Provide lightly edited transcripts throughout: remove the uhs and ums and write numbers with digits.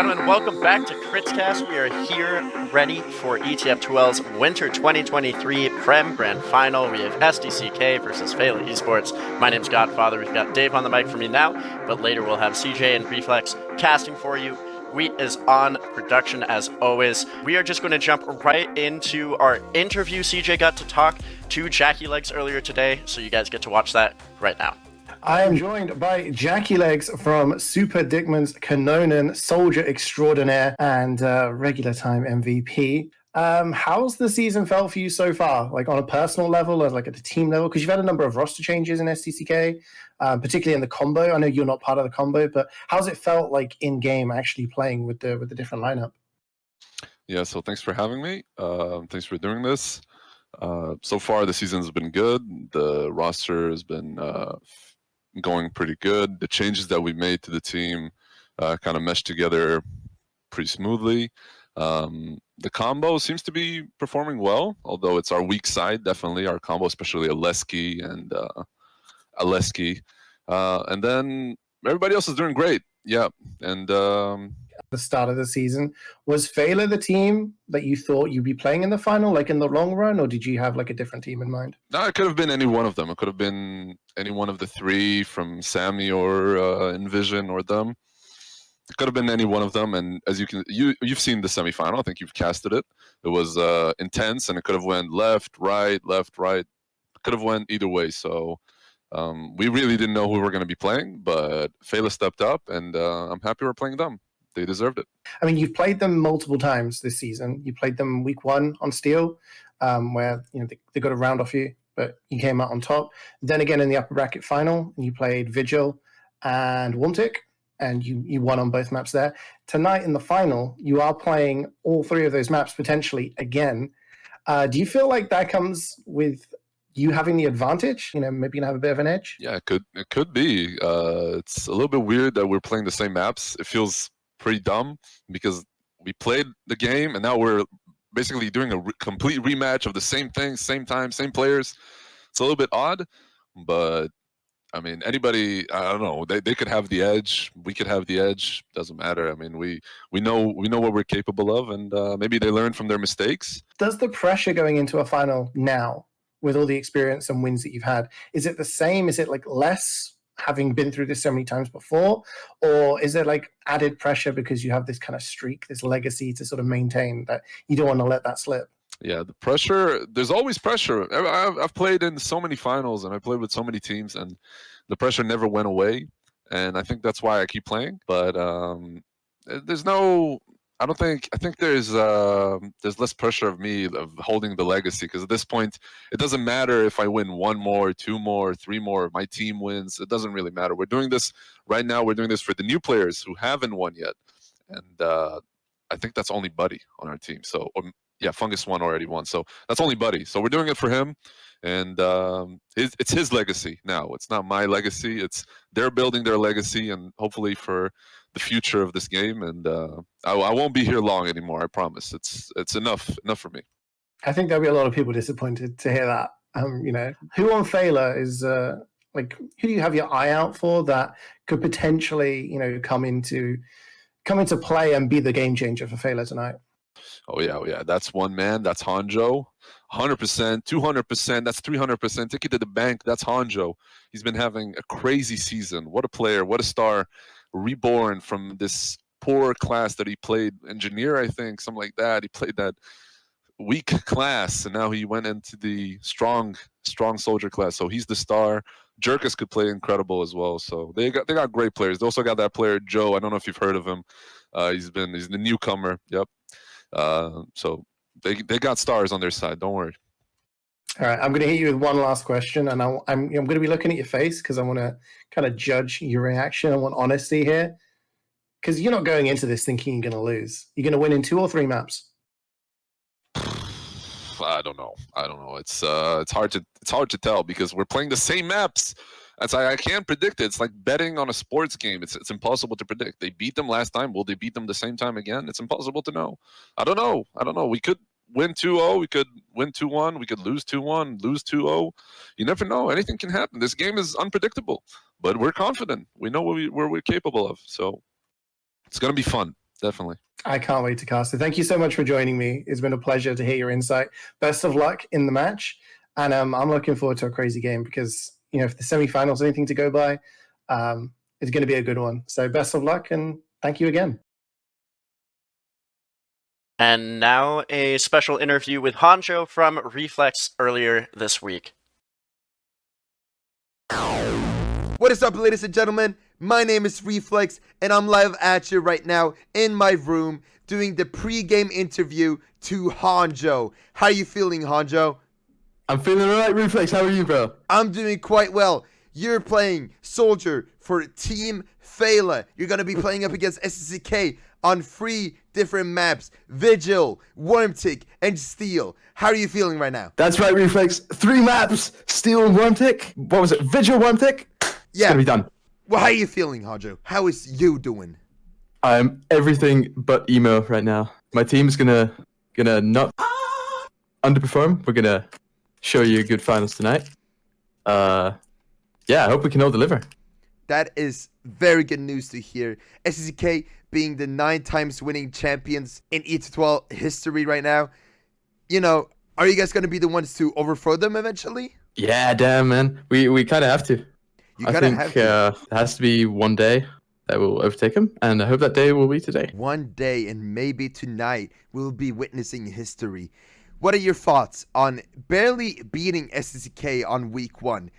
gentlemen, welcome back to KritzKast. We are here ready for ETF2L's Winter 2023 Prem Grand Final. We have SDCK versus Feila eSports. My name's Godfather. We've got Dave on the mic for me now, but later we'll have CeeJaey and Refleks casting for you. Wheat is on production as always. We are just going to jump right into our interview. CeeJaey got to talk to JackyLegs earlier today, so you guys get to watch that right now. I am joined by JackyLegs from Super Dickmann's KANNONEN, Soldier Extraordinaire, and regular time MVP. How's the season felt for you so far? Like on a personal level or like at the team level? Because you've had a number of roster changes in SDCK, particularly in the combo. I know you're not part of the combo, but how's it felt like in game actually playing with the different lineup? Yeah, so thanks for having me. Thanks for doing this. So far, the season's been good. The roster has been going pretty good. The changes that we made to the team kind of meshed together pretty smoothly. The combo seems to be performing well, although it's our weak side, definitely. Our combo, especially Aleski and Aleski. And then everybody else is doing great. Yeah. And the start of the season, was Feila the team that you thought you'd be playing in the final, like in the long run, or did you have like a different team in mind? No, it could have been any one of them. It could have been any one of the three from Sammy or Envision or them. It could have been any one of them. And as you've seen the semifinal. I think you've casted it. It was intense, and it could have went left, right. It could have went either way. So we really didn't know who we were going to be playing, but Feila stepped up, and I'm happy we're playing them. They deserved it. I mean, you've played them multiple times this season. You played them week one on Steel, where they got a round off you, but you came out on top. Then again in the upper bracket final, you played Vigil and Warmtic, and you won on both maps there. Tonight in the final, you are playing all three of those maps potentially again. Do you feel like that comes with you having the advantage? Maybe you can have a bit of an edge? Yeah, it could be. It's a little bit weird that we're playing the same maps. It feels pretty dumb because we played the game and now we're basically doing a complete rematch of the same thing, same time, same players. It's a little bit odd, but I mean, anybody, I don't know, they could have the edge, we could have the edge, doesn't matter. I mean, we know what we're capable of, and maybe they learn from their mistakes. Does the pressure going into a final now, with all the experience and wins that you've had, is it the same? Is it like less, having been through this so many times before, or is there like added pressure because you have this kind of streak, this legacy to sort of maintain that you don't want to let that slip? Yeah, the pressure, there's always pressure. I've played in so many finals and I played with so many teams, and the pressure never went away, and I think that's why I keep playing. But there's no, I think there's less pressure of me of holding the legacy, because at this point it doesn't matter if I win one more, two more, three more, if my team wins. It doesn't really matter. We're doing this right now. We're doing this for the new players who haven't won yet, and I think that's only Buddy on our team. So yeah, Fungus won already won, so that's only Buddy. So we're doing it for him, and it's his legacy now. It's not my legacy. They're building their legacy, and hopefully for the future of this game, and I won't be here long anymore. I promise. It's enough for me. I think there'll be a lot of people disappointed to hear that. Who on Feila is like, who do you have your eye out for that could potentially come into play and be the game changer for Feila tonight? Oh yeah. That's one man. That's hondjo. 100%, 200%. That's 300%. Take it to the bank. That's hondjo. He's been having a crazy season. What a player. What a star. Reborn from this poor class that he played, engineer, I think, something like that. He played that weak class, and now he went into the strong soldier class. So he's the star. Jerkus could play incredible as well. So they got great players. They also got that player Joe. I don't know if you've heard of him. He's the newcomer. Yep. So they got stars on their side. Don't worry. All right, I'm going to hit you with one last question, and I'm going to be looking at your face because I want to kind of judge your reaction. I want honesty here, because you're not going into this thinking you're going to lose. You're going to win in 2 or 3 maps. I don't know. It's hard to tell because we're playing the same maps. I can't predict it. It's like betting on a sports game. It's impossible to predict. They beat them last time. Will they beat them the same time again? It's impossible to know. I don't know. We could win 2-0. We could win 2-1. We could lose 2-1, lose 2-0. You never know. Anything can happen. This game is unpredictable, but we're confident. We know what we're capable of. So it's going to be fun. definitely. I can't wait to cast it. Thank you so much for joining me. It's been a pleasure to hear your insight. Best of luck in the match. And I'm looking forward to a crazy game because, if the semifinals are anything to go by, it's going to be a good one. So best of luck and thank you again. And now a special interview with Hondjo from Refleks earlier this week. What is up, ladies and gentlemen? My name is Refleks, and I'm live at you right now in my room doing the pre-game interview to Hondjo. How are you feeling, Hondjo? I'm feeling alright, Refleks. How are you, bro? I'm doing quite well. You're playing Soldier for Team Feila. You're going to be playing up against SDCK on 3 different maps: Vigil, Warmtic, and Steel. How are you feeling right now? That's right, Refleks. 3 maps: Steel and Warmtic. What was it? Vigil, Warmtic? It's gonna be done. Well, how are you feeling, Hondjo? How is you doing? I'm everything but emo right now. My team's gonna not underperform. We're gonna show you good finals tonight. Yeah, I hope we can all deliver. That is very good news to hear. SDCK being the 9 times winning champions in ETF2L history right now. Are you guys going to be the ones to overthrow them eventually? Yeah, damn, man. We kind of have to. I think it has to be one day that will overtake them, and I hope that day will be today. One day, and maybe tonight, we'll be witnessing history. What are your thoughts on barely beating SDCK on week 1?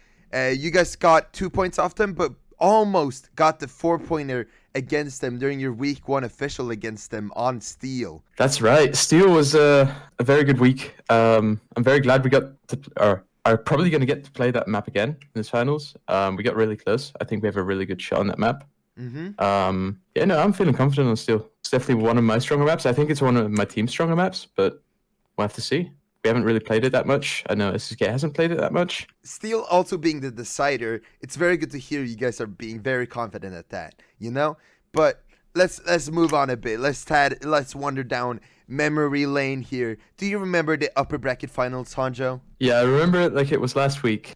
You guys got 2 points off them, but almost got the 4-pointer against them during your week 1 official against them on Steel. That's right. Steel was a very good week. I'm very glad we got to, or are probably going to get to play that map again in this finals. We got really close. I think we have a really good shot on that map. Yeah, no, I'm feeling confident on Steel. It's definitely one of my stronger maps. I think it's one of my team's stronger maps, but we'll have to see. We haven't really played it that much. I know SDK hasn't played it that much. Steel also being the decider, it's very good to hear you guys are being very confident at that, But let's move on a bit. Let's wander down memory lane here. Do you remember the upper bracket finals, Hondjo? Yeah, I remember it like it was last week.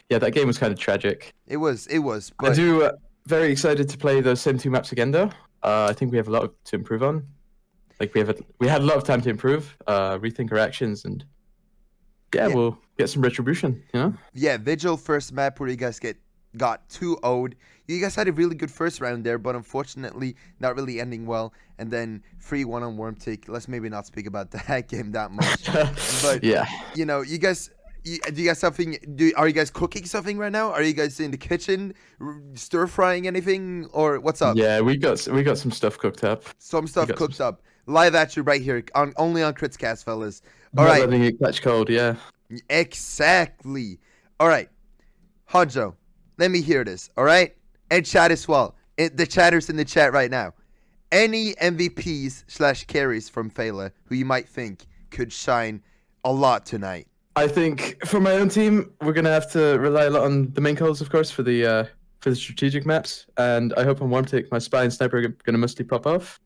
Yeah, that game was kind of tragic. It was. But I do very excited to play those same 2 maps again, though. I think we have a lot to improve on. Like we had a lot of time to improve, rethink our actions, and yeah, we'll get some retribution. Yeah, Vigil first map where you guys got 2-0'd. You guys had a really good first round there, but unfortunately not really ending well. And then 3-1 on Warmtic. Let's maybe not speak about that game that much. But yeah, you guys. Do you guys are you guys cooking something right now? Are you guys in the kitchen stir frying anything, or what's up? Yeah, we got some stuff cooked up. Some stuff cooked up. Live at you right here only on KritzKast, fellas. All Not right. letting it catch cold, yeah. Exactly. All right. Hondjo, let me hear this, all right? And chat as well. The chatters in the chat right now. Any MVPs/carries from Feila who you might think could shine a lot tonight? I think for my own team, we're gonna have to rely a lot on the main calls, of course, for the strategic maps, and I hope on Warmtic my spy and sniper are gonna mostly pop off.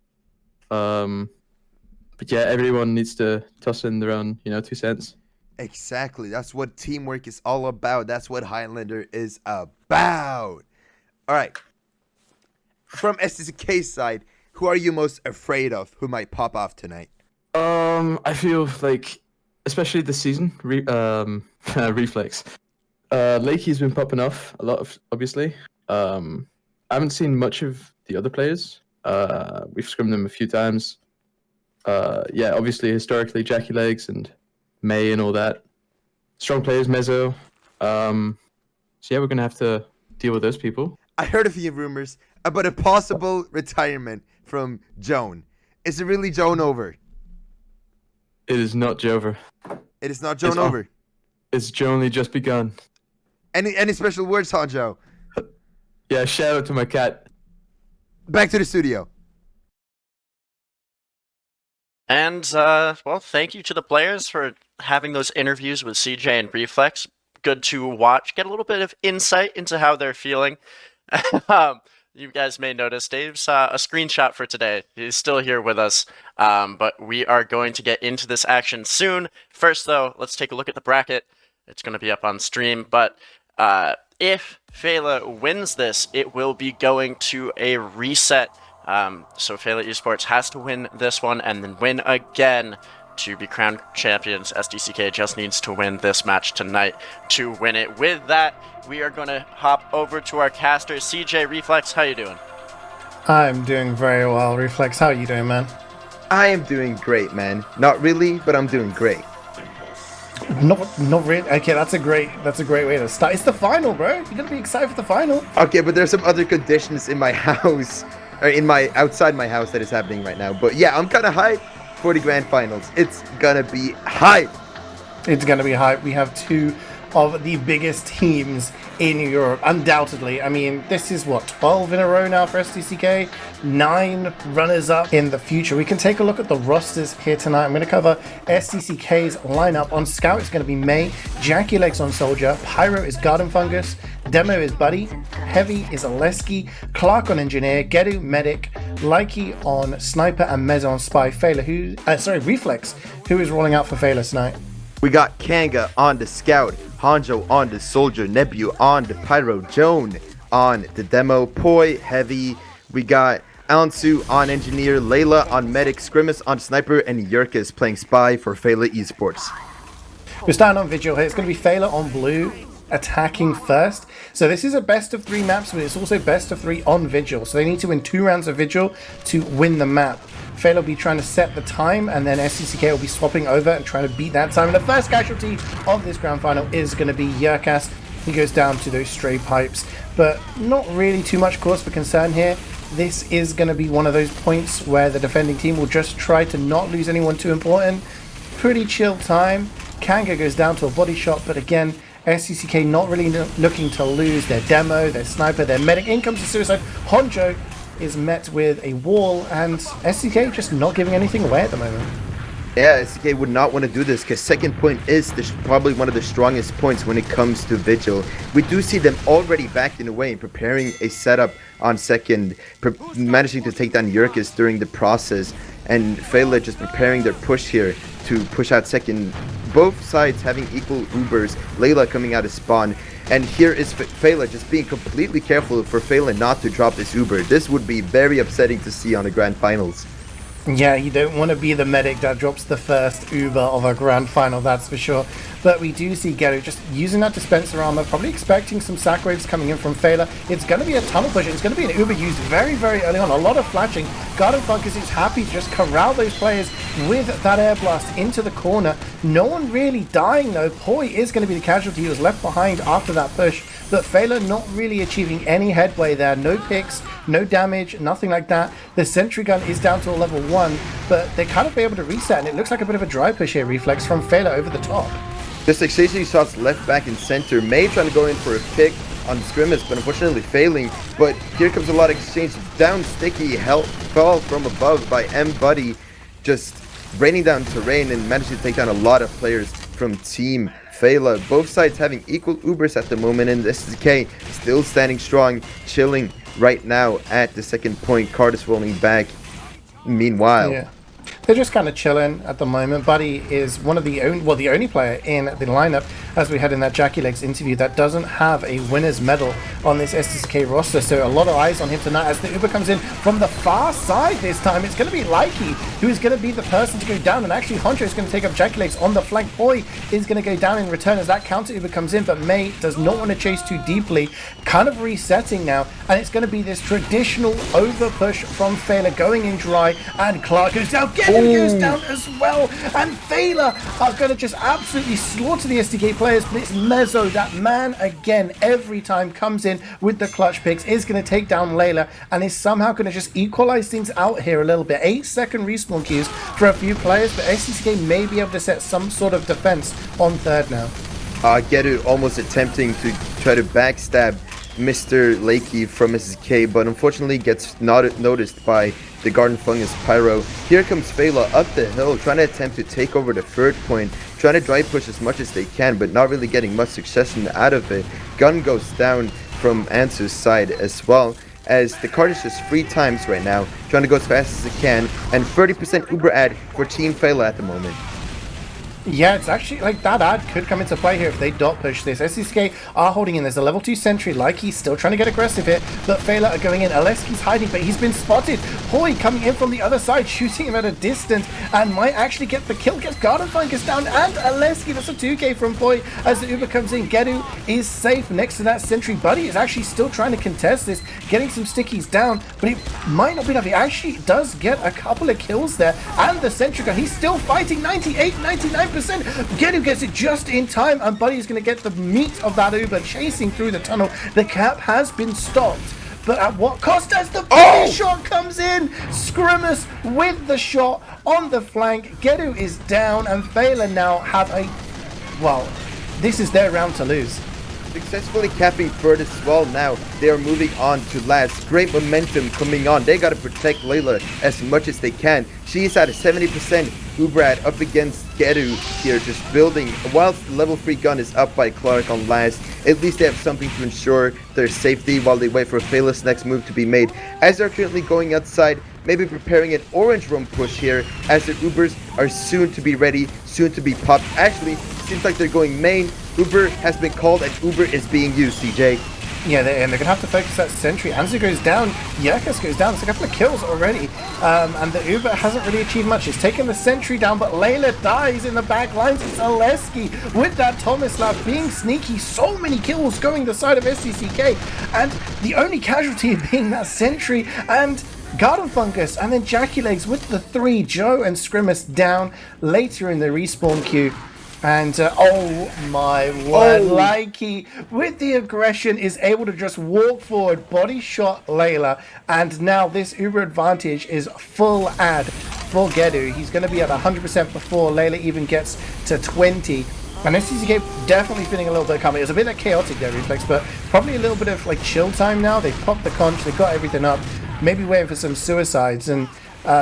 But yeah, everyone needs to toss in their own, 2 cents. Exactly. That's what teamwork is all about. That's what Highlander is about. All right. From SDCK's side, who are you most afraid of who might pop off tonight? I feel like, especially this season, Refleks. Lakey's been popping off a lot, obviously. I haven't seen much of the other players. We've scrimmed them a few times. Yeah, obviously, historically, JackyLegs and May and all that. Strong players, Mezzo. So yeah, we're going to have to deal with those people. I heard a few rumors about a possible retirement from Joan. Is it really Joan over? It is not Jover. It is not Joan over. It's only just begun. Any special words, Hondjo? Yeah, shout out to my cat. Back to the studio. And, well, thank you to the players for having those interviews with CeeJaey and Refleks. Good to watch, get a little bit of insight into how they're feeling. You guys may notice Dave's a screenshot for today. He's still here with us, but we are going to get into this action soon. First, though, let's take a look at the bracket. It's going to be up on stream, but if Feila wins this, it will be going to a reset So Feila eSports has to win this one and then win again to be crowned champions. SDCK just needs to win this match tonight to win it. With that, we are going to hop over to our caster, CeeJaey. Refleks, how you doing? I'm doing very well. Refleks, how are you doing, man? I am doing great, man. Not really, but I'm doing great. Not really. Okay, that's a great way to start. It's the final, bro. You gotta be excited for the final. Okay, but there's some other conditions in my house, or outside my house that is happening right now. But yeah, I'm kind of hyped for the grand finals. It's gonna be hype. It's gonna be hype. We have two of the biggest teams in Europe, undoubtedly. I mean, this is what, 12 in a row now for SDCK, 9 runners-up in the future. We can take a look at the rosters here tonight. I'm going to cover SDCK's lineup. On Scout, it's going to be May, JackyLegs on Soldier, Pyro is Garden Fungus, Demo is Buddy, Heavy is Aleski, Clark on Engineer, Gedu Medic, Likey on Sniper, and Mez on Spy. Refleks, who is rolling out for Feila tonight. We got Kanga on the Scout, Hondjo on the Soldier, Nebu on the Pyro, Joan on the Demo, Poi, Heavy. We got Alansu on Engineer, Layla on Medic, Scrimus on Sniper, and Yurka is playing Spy for Feila eSports. We're starting on Vigil here. It's going to be Feila on Blue, attacking first. So this is a best of 3 maps, but it's also best of 3 on Vigil. So they need to win 2 rounds of Vigil to win the map. Feila will be trying to set the time, and then SDCK will be swapping over and trying to beat that time. And the first casualty of this grand final is going to be Yurkas. He goes down to those stray pipes, but not really too much cause for concern here. This is going to be one of those points where the defending team will just try to not lose anyone too important. Pretty chill time. Kanga goes down to a body shot, but again, SDCK not really looking to lose their Demo, their Sniper, their Medic. In comes the Suicide. Hondjo is met with a wall, and SDK just not giving anything away at the moment. Yeah, SDK would not want to do this because second point is probably one of the strongest points when it comes to Vigil. We do see them already backed in a way and preparing a setup on second, managing to take down Yurkis during the process, and Feila just preparing their push here to push out second. Both sides having equal Ubers, Layla coming out of spawn. And here is Feila just being completely careful for Feila not to drop this Uber. This would be very upsetting to see on the grand finals. Yeah, you don't want to be the medic that drops the first Uber of a grand final, that's for sure. But we do see Gedu just using that dispenser armor, probably expecting some sack waves coming in from Feila. It's going to be a tunnel push. It's going to be an Uber used very, very early on. A lot of flashing. Garden Fungus is happy to just corral those players with that air blast into the corner. No one really dying though. Poi is going to be the casualty. He was left behind after that push. But Feila not really achieving any headway there. No picks, no damage, nothing like that. The sentry gun is down to a level 1, but they kind of be able to reset, and it looks like a bit of a dry push here, Refleks, from Feila over the top. Just exchanging shots left, back, and center. May trying to go in for a pick on Scrimmage, but unfortunately failing. But here comes a lot of exchange. Down sticky, fell from above by M Buddy, just raining down terrain and managing to take down a lot of players from Team Feila. Both sides having equal Ubers at the moment, and SDK still standing strong, chilling right now at the second point. Card is rolling back. Meanwhile, yeah, they're just kind of chilling at the moment. Buddy is one of the only player in the lineup, as we had in that JackyLegs interview, that doesn't have a winner's medal on this SDCK roster. So a lot of eyes on him tonight as the Uber comes in from the far side this time. It's going to be Likey who is going to be the person to go down, and actually Hondjo is going to take up JackyLegs on the flank. Boy is going to go down in return as that counter Uber comes in, but May does not want to chase too deeply, kind of resetting now, and it's going to be this traditional over push from Feila going in dry, and Clark goes down, goes down as well, and Feila are going to just absolutely slaughter the SDK players. But it's Mezzo, that man again, every time comes in with the clutch picks, is going to take down Layla, and is somehow going to just equalize things out here a little bit. 8-second respawn queues for a few players, but SDCK may be able to set some sort of defense on third now. Gedu almost attempting to try to backstab Mr. Lakey from SDK, but unfortunately gets not noticed by the Garden Fungus Pyro. Here comes Feila up the hill, trying to attempt to take over the third point, trying to dry push as much as they can, but not really getting much success out of it. Gun goes down from Answer's side as well, as the card is just 3 times right now, trying to go as fast as it can, and 30% Uber ad for Team Feila at the moment. Yeah, it's actually like that ad could come into play here if they dot push this. SDCK are holding in. There's a level 2 sentry, like he's still trying to get aggressive here, but Feila are going in. Aleski's hiding, but he's been spotted. Hoy coming in from the other side, shooting him at a distance, and might actually get the kill. Gets Gardenfungus down, and Aleski, that's a 2k from Hoy as the Uber comes in. Gedu is safe next to that sentry. Buddy is actually still trying to contest this, getting some stickies down, but it might not be enough. He actually does get a couple of kills there, and the sentry gun, he's still fighting 98, 99%. Gedu gets it just in time, and Buddy's going to get the meat of that Uber chasing through the tunnel. The cap has been stopped, but at what cost as the body shot comes in? Scrimmers with the shot on the flank. Gedu is down, and Feila now have a... well, this is their round to lose. Successfully capping third as well now. They are moving on to last. Great momentum coming on. They got to protect Layla as much as they can. She's at a 70%. Ubrad up against Gedu here, just building. Whilst the level 3 gun is up by Clark on last, at least they have something to ensure their safety while they wait for Feila's next move to be made. As they're currently going outside, maybe preparing an orange room push here, as the Ubers are soon to be ready, soon to be popped. Actually, seems like they're going main. Uber has been called and Uber is being used, CeeJaey. Yeah, and they're going to have to focus that sentry. Anzu goes down, Yerkas goes down. It's a couple of kills already. And the Uber hasn't really achieved much. It's taken the sentry down, but Layla dies in the back lines. It's Aleski with that Tomislav being sneaky. So many kills going the side of SDCK. And the only casualty being that sentry and Gardenfungus. And then JackyLegs with the 3. Joe and Scrimmers down later in the respawn queue. And oh my word, Likey with the aggression is able to just walk forward, body shot Layla, and now this Uber advantage is full ad for Gedu. He's going to be at 100% before Layla even gets to 20. And SDCK definitely feeling a little bit coming. It was a bit chaotic there, Refleks, but probably a little bit of like chill time now. They've popped the conch, they've got everything up, maybe waiting for some suicides, and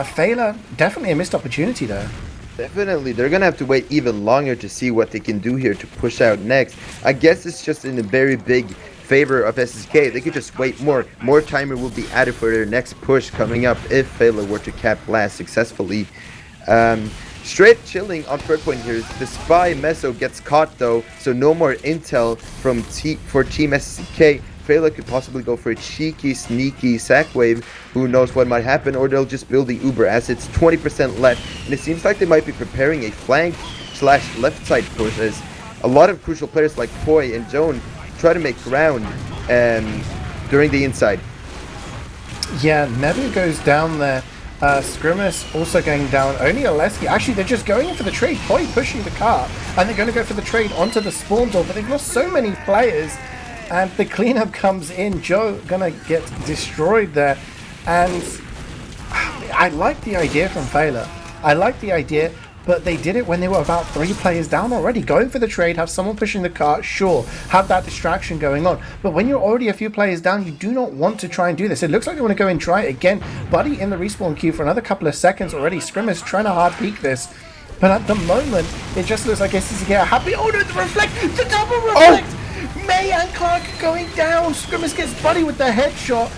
Feila, definitely a missed opportunity there. Definitely, they're gonna have to wait even longer to see what they can do here to push out next. I guess it's just in a very big favor of SDCK. They could just wait more. More timer will be added for their next push coming up if Feila were to cap last successfully. Straight chilling on third point here. The spy Meso gets caught though, so no more intel from for Team SDCK. Feila could possibly go for a cheeky, sneaky sack wave. Who knows what might happen, or they'll just build the Uber as it's 20% left. And it seems like they might be preparing a flank / left side push as a lot of crucial players like Poi and Joan try to make ground during the inside. Yeah, Nebu goes down there. Scrimmers also going down. Only Aleski. Actually, they're just going in for the trade. Poi pushing the car, and they're going to go for the trade onto the spawn door, but they've lost so many players. And the cleanup comes in. Joe gonna get destroyed there. And I like the idea from Feila. I like the idea, but they did it when they were about 3 players down already. Going for the trade, have someone pushing the cart, sure, have that distraction going on. But when you're already a few players down, you do not want to try and do this. It looks like they want to go and try it again. Buddy in the respawn queue for another couple of seconds already. Scrimmers trying to hard peek this. But at the moment, it just looks like SDCK are happy. Oh no, the reflect! The double reflect! May and Clark going down. Scrimmers gets Buddy with the headshot.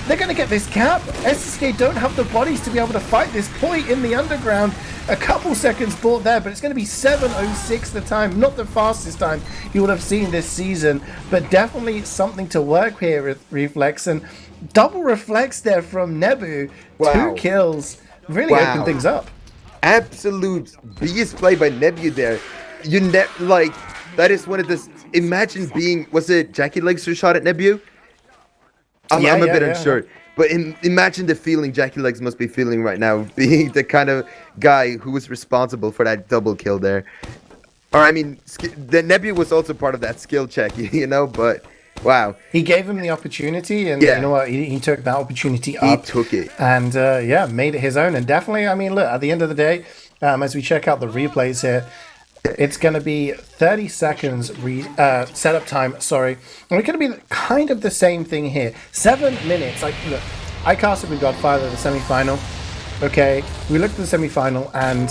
They're going to get this cap. SDCK don't have the bodies to be able to fight this point in the underground. A couple seconds bought there, but it's going to be 7:06 the time. Not the fastest time you would have seen this season, but definitely something to work here with Refleks. And double reflects there from Nebu. Wow. 2 kills. Really opened things up. Absolute beast play by Nebu there. Like, that is one of the... Imagine being... Was it JackyLegs who shot at Nebu? I'm a bit unsure. But imagine the feeling JackyLegs must be feeling right now, being the kind of guy who was responsible for that double kill there. Or, I mean, the Nebu was also part of that skill check, you know, but... Wow. He gave him the opportunity, and you know what? He took that opportunity up. He took it. And, made it his own. And definitely, I mean, look, at the end of the day, as we check out the replays here, it's going to be 30 seconds setup time, sorry. And we're going to be kind of the same thing here. 7 minutes. Like, look, I casted with Godfather the semi-final. Okay, we looked at the semi-final, and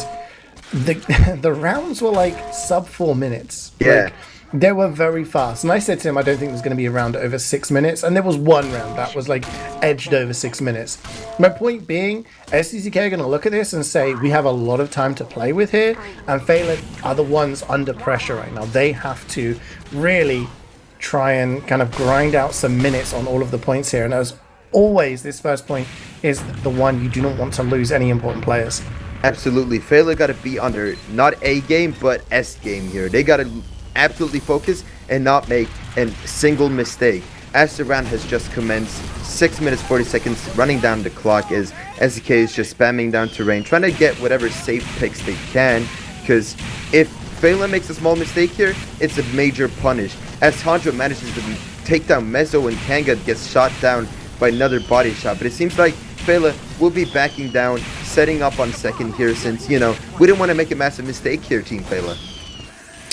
the rounds were like sub 4 minutes. Yeah. Like, They were very fast. And I said to him, I don't think there's going to be a round over 6 minutes. And there was one round that was like edged over 6 minutes. My point being, SDCK are going to look at this and say, we have a lot of time to play with here. And Feila are the ones under pressure right now. They have to really try and kind of grind out some minutes on all of the points here. And as always, this first point is the one you do not want to lose any important players. Absolutely. Feila got to be under not A game, but S game here. They got to absolutely focus and not make a single mistake. As the round has just commenced, 6 minutes 40 seconds running down the clock, as SDK is just spamming down terrain, trying to get whatever safe picks they can, because if Feila makes a small mistake here, it's a major punish. As hondjo manages to take down Mezzo and Kanga gets shot down by another body shot, but it seems like Feila will be backing down, setting up on second here, since, you know, we didn't want to make a massive mistake here, Team Feila.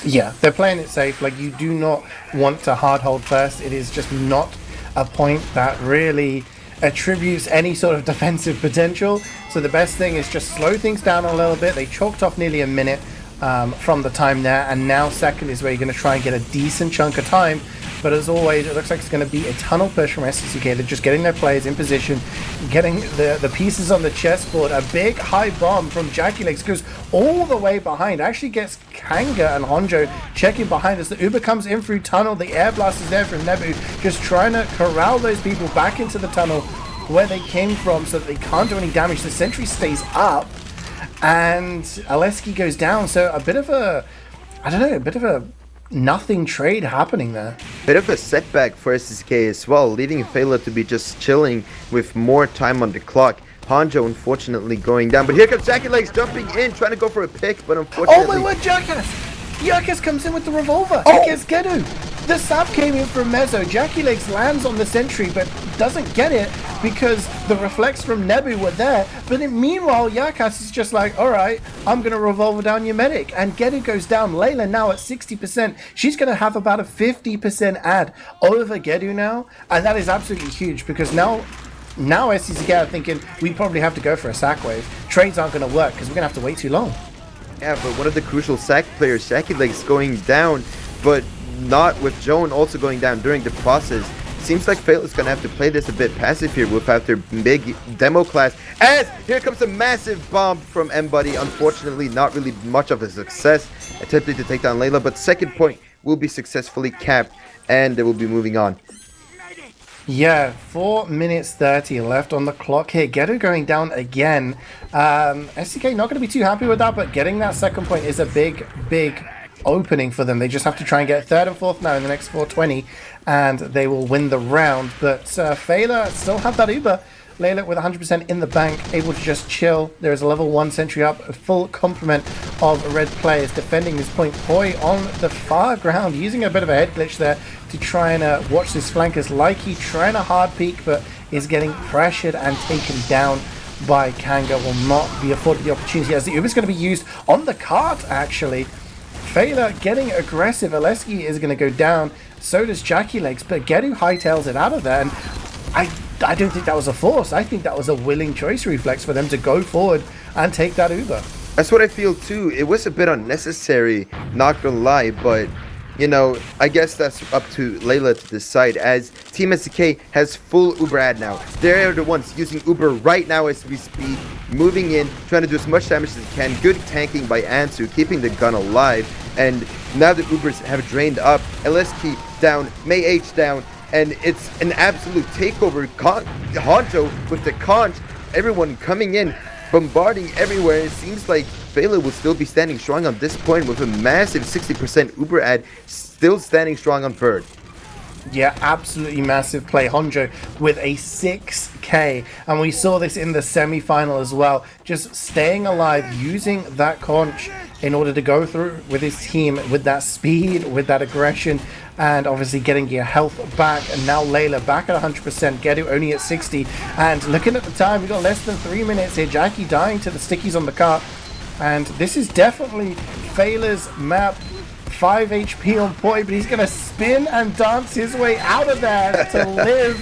Yeah, they're playing it safe. Like, you do not want to hard hold first. It is just not a point that really attributes any sort of defensive potential. So the best thing is just slow things down a little bit. They chalked off nearly a minute from the time there, and now second is where you're going to try and get a decent chunk of time. But as always, it looks like it's going to be a tunnel push from SDCK. They're just getting their players in position, getting the pieces on the chessboard. A big high bomb from JackyLegs goes all the way behind. Actually gets Kanga and hondjo checking behind as the Uber comes in through tunnel. The air blast is there from Nebu, just trying to corral those people back into the tunnel where they came from so that they can't do any damage. The sentry stays up, and Aleski goes down. So a bit of a, I don't know, a bit of a nothing trade happening there. Bit of a setback for SDCK as well, leaving Feila to be just chilling with more time on the clock. hondjo unfortunately going down, but here comes JackyLegs jumping in, trying to go for a pick, but unfortunately... Oh my word, Jackass comes in with the revolver. He gets Gedu. The sap came in from Mezzo. JackyLegs lands on the sentry, but doesn't get it because the Refleks from Nebu were there. But meanwhile, Jackass is just like, all right, I'm going to revolver down your medic. And Gedu goes down. Layla now at 60%. She's going to have about a 50% add over Gedu now. And that is absolutely huge because now SDCK are thinking we probably have to go for a sack wave. Trades aren't going to work because we're going to have to wait too long. Yeah, but one of the crucial sack players, JackyLegs, going down, but not with Joan also going down during the process. Seems like Feila's gonna have to play this a bit passive here without their big demo class. As here comes a massive bomb from M-Buddy. Unfortunately, not really much of a success. Attempting to take down Layla, but second point will be successfully capped, and they will be moving on. Yeah, 4 minutes 30 left on the clock here. Gedu going down again. SDK not going to be too happy with that, but getting that second point is a big opening for them. They just have to try and get third and fourth now in the next 4:20, and they will win the round. But Feila still have that Uber. Layla with 100% in the bank, able to just chill. There is a level 1 sentry up, a full complement of red players defending this point. Poi on the far ground, using a bit of a head glitch there to try and watch this flankers. Likey trying a hard peek, but is getting pressured and taken down by Kanga. Will not be afforded the opportunity as the Uber is going to be used on the cart, actually. Feila getting aggressive. Aleski is going to go down. So does JackyLegs, but Gedu hightails it out of there. And I don't think that was a force. I think that was a willing choice reflex for them to go forward and take that Uber. That's what I feel too. It was a bit unnecessary, not gonna lie, but you know, I guess that's up to Layla to decide, as Team SDK has full Uber ad now. They're the ones using Uber right now as we speak, moving in, trying to do as much damage as they can. Good tanking by Ansu, keeping the gun alive, and now the Ubers have drained up. LSK down, May H down, and it's an absolute takeover. hondjo with the conch, everyone coming in, bombarding everywhere. It seems like Feila will still be standing strong on this point with a massive 60% Uber ad, still standing strong on third. Yeah, absolutely massive play. hondjo with a 6k, and we saw this in the semi-final as well. Just staying alive, using that conch in order to go through with his team with that speed, with that aggression, and obviously getting your health back. And now Layla back at 100%, Gedu only at 60, and looking at the time, we got less than 3 minutes here. Jackie dying to the stickies on the cart, and this is definitely Feila's map. 5 HP on Poi, but he's going to spin and dance his way out of there to live.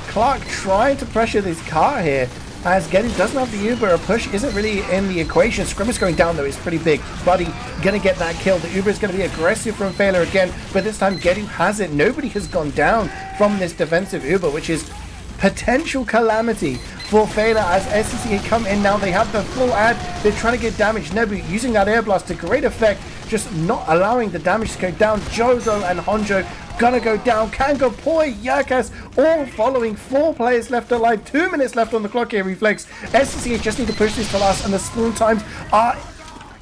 Clark trying to pressure this car here. as Gedu doesn't have the Uber. A push isn't really in the equation. Scrimmage going down though is pretty big. Buddy gonna get that kill. The Uber is gonna be aggressive from Feila again, but this time Gedu has it. Nobody has gone down from this defensive Uber, which is potential calamity for Feila as SDCK come in now. They have the full ad. They're trying to get damage. Nebu using that air blast to great effect, just not allowing the damage to go down. Jodo and Honjo gonna go down. Kango, Poi, Yakas, all following. 4 players left alive. 2 minutes left on the clock here, Refleks. SDCK just need to push this to last, and the spawn times are...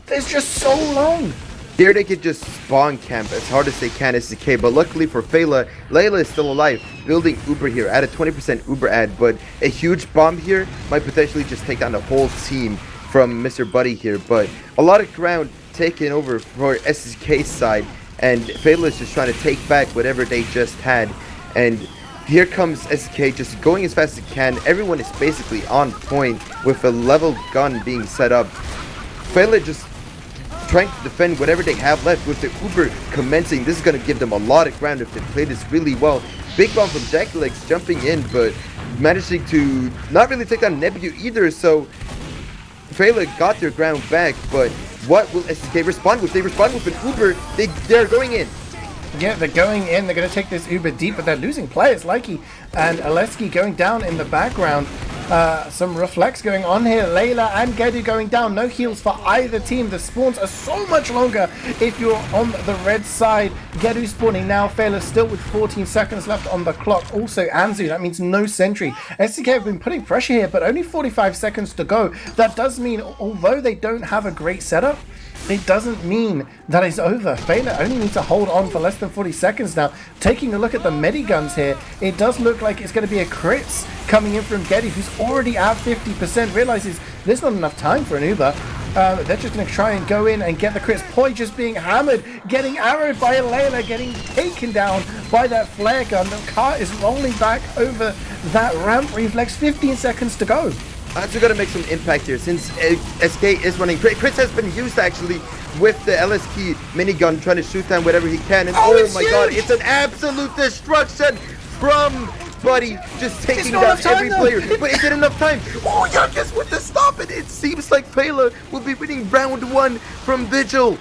there's just so long. Here they could just spawn camp as hard as they can SDK, but luckily for Feila, Layla is still alive, building Uber here at a 20% Uber ad, but a huge bomb here might potentially just take down the whole team from Mr. Buddy here, but a lot of ground taken over for SDK's side, and Feila is just trying to take back whatever they just had, and here comes SDK just going as fast as it can. Everyone is basically on point with a leveled gun being set up. Feila just trying to defend whatever they have left with the Uber commencing. This is going to give them a lot of ground if they play this really well. Big bomb from JackyLegs jumping in, but managing to not really take down Nebu either, so Feila got their ground back, but what will SDK respond with? They respond with an Uber. They're going in. Yeah, they're going in. They're going to take this Uber deep, but they're losing players. Likey and Aleski going down in the background. Some Refleks going on here. Layla and Gedu going down. No heals for either team. The spawns are so much longer if you're on the red side. Gedu spawning now. Feila still with 14 seconds left on the clock. Also Anzu, that means no sentry. SDK have been putting pressure here, but only 45 seconds to go. That does mean, although they don't have a great setup, it doesn't mean that it's over. Feila only need to hold on for less than 40 seconds now. Taking a look at the mediguns here, it does look like it's going to be a Kritz coming in from Gedu, who's already at 50%. Realizes there's not enough time for an Uber. They're just going to try and go in and get the Kritz. Poi just being hammered, getting arrowed by Layla, getting taken down by that flare gun. The car is rolling back over that ramp. Refleks, 15 seconds to go. We're gonna make some impact here since SK is running. Kritz has been used actually with the LS key minigun, trying to shoot down whatever he can. And oh my god, it's an absolute destruction from Buddy, just taking down every player. But is it enough time? Oh, Yakas with the stop, and it seems like Feila will be winning round 1 from Vigil.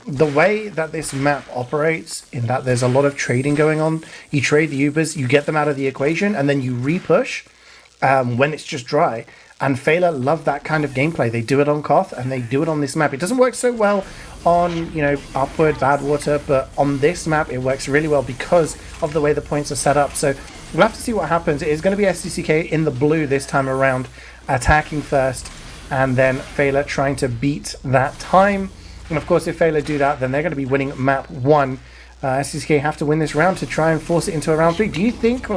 The way that this map operates, in that there's a lot of trading going on. You trade the Ubers, you get them out of the equation, and then you re-push when it's just dry. And Feila love that kind of gameplay. They do it on Koth and they do it on this map. It doesn't work so well on, you know, Upward, Badwater, but on this map it works really well because of the way the points are set up. So we'll have to see what happens. It is going to be SDCK in the blue this time around, attacking first, and then Feila trying to beat that time. And of course, if Feila do that, then they're going to be winning map 1. SDCK have to win this round to try and force it into a round 3. Do you think,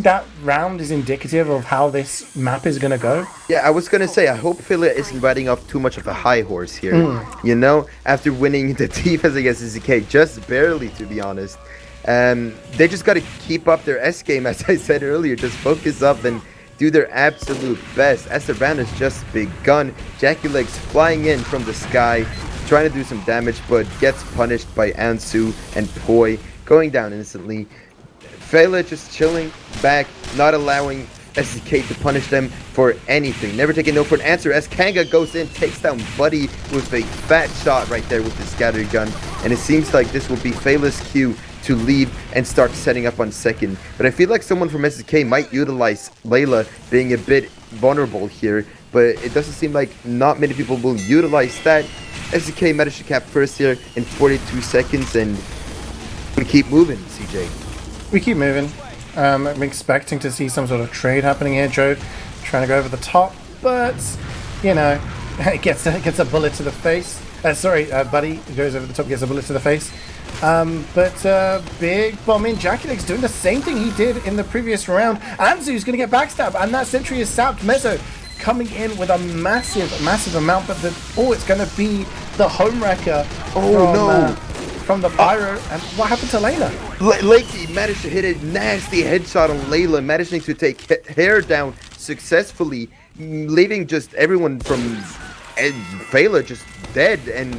that round is indicative of how this map is going to go? Yeah, I was going to say, I hope Feila isn't riding off too much of a high horse here. You know, after winning the defense against SDK, just barely, to be honest. They just got to keep up their S game, as I said earlier. Just focus up and do their absolute best. As the round has just begun, JackyLegs flying in from the sky, trying to do some damage, but gets punished by Ansu and Poi, going down instantly. Feila just chilling back, not allowing SDK to punish them for anything. Never taking no for an answer as Kanga goes in, takes down Buddy with a fat shot right there with the scatter gun. And it seems like this will be Feila's cue to leave and start setting up on second. But I feel like someone from SDK might utilize Layla being a bit vulnerable here, but it doesn't seem like not many people will utilize that. SDK managed to cap first here in 42 seconds, and we keep moving, CeeJaey. We keep moving. I'm expecting to see some sort of trade happening here. Joe trying to go over the top, but, you know, it gets a bullet to the face. Buddy goes over the top, gets a bullet to the face. Big bomb in. JackyLegs doing the same thing he did in the previous round. Anzu's going to get backstabbed, and that sentry is sapped. Mezzo coming in with a massive amount, but it's going to be the home wrecker from the Pyro. And what happened to Layla? Lakey managed to hit a nasty headshot on Layla, managing to take hair down successfully, leaving just everyone from Feila just dead, and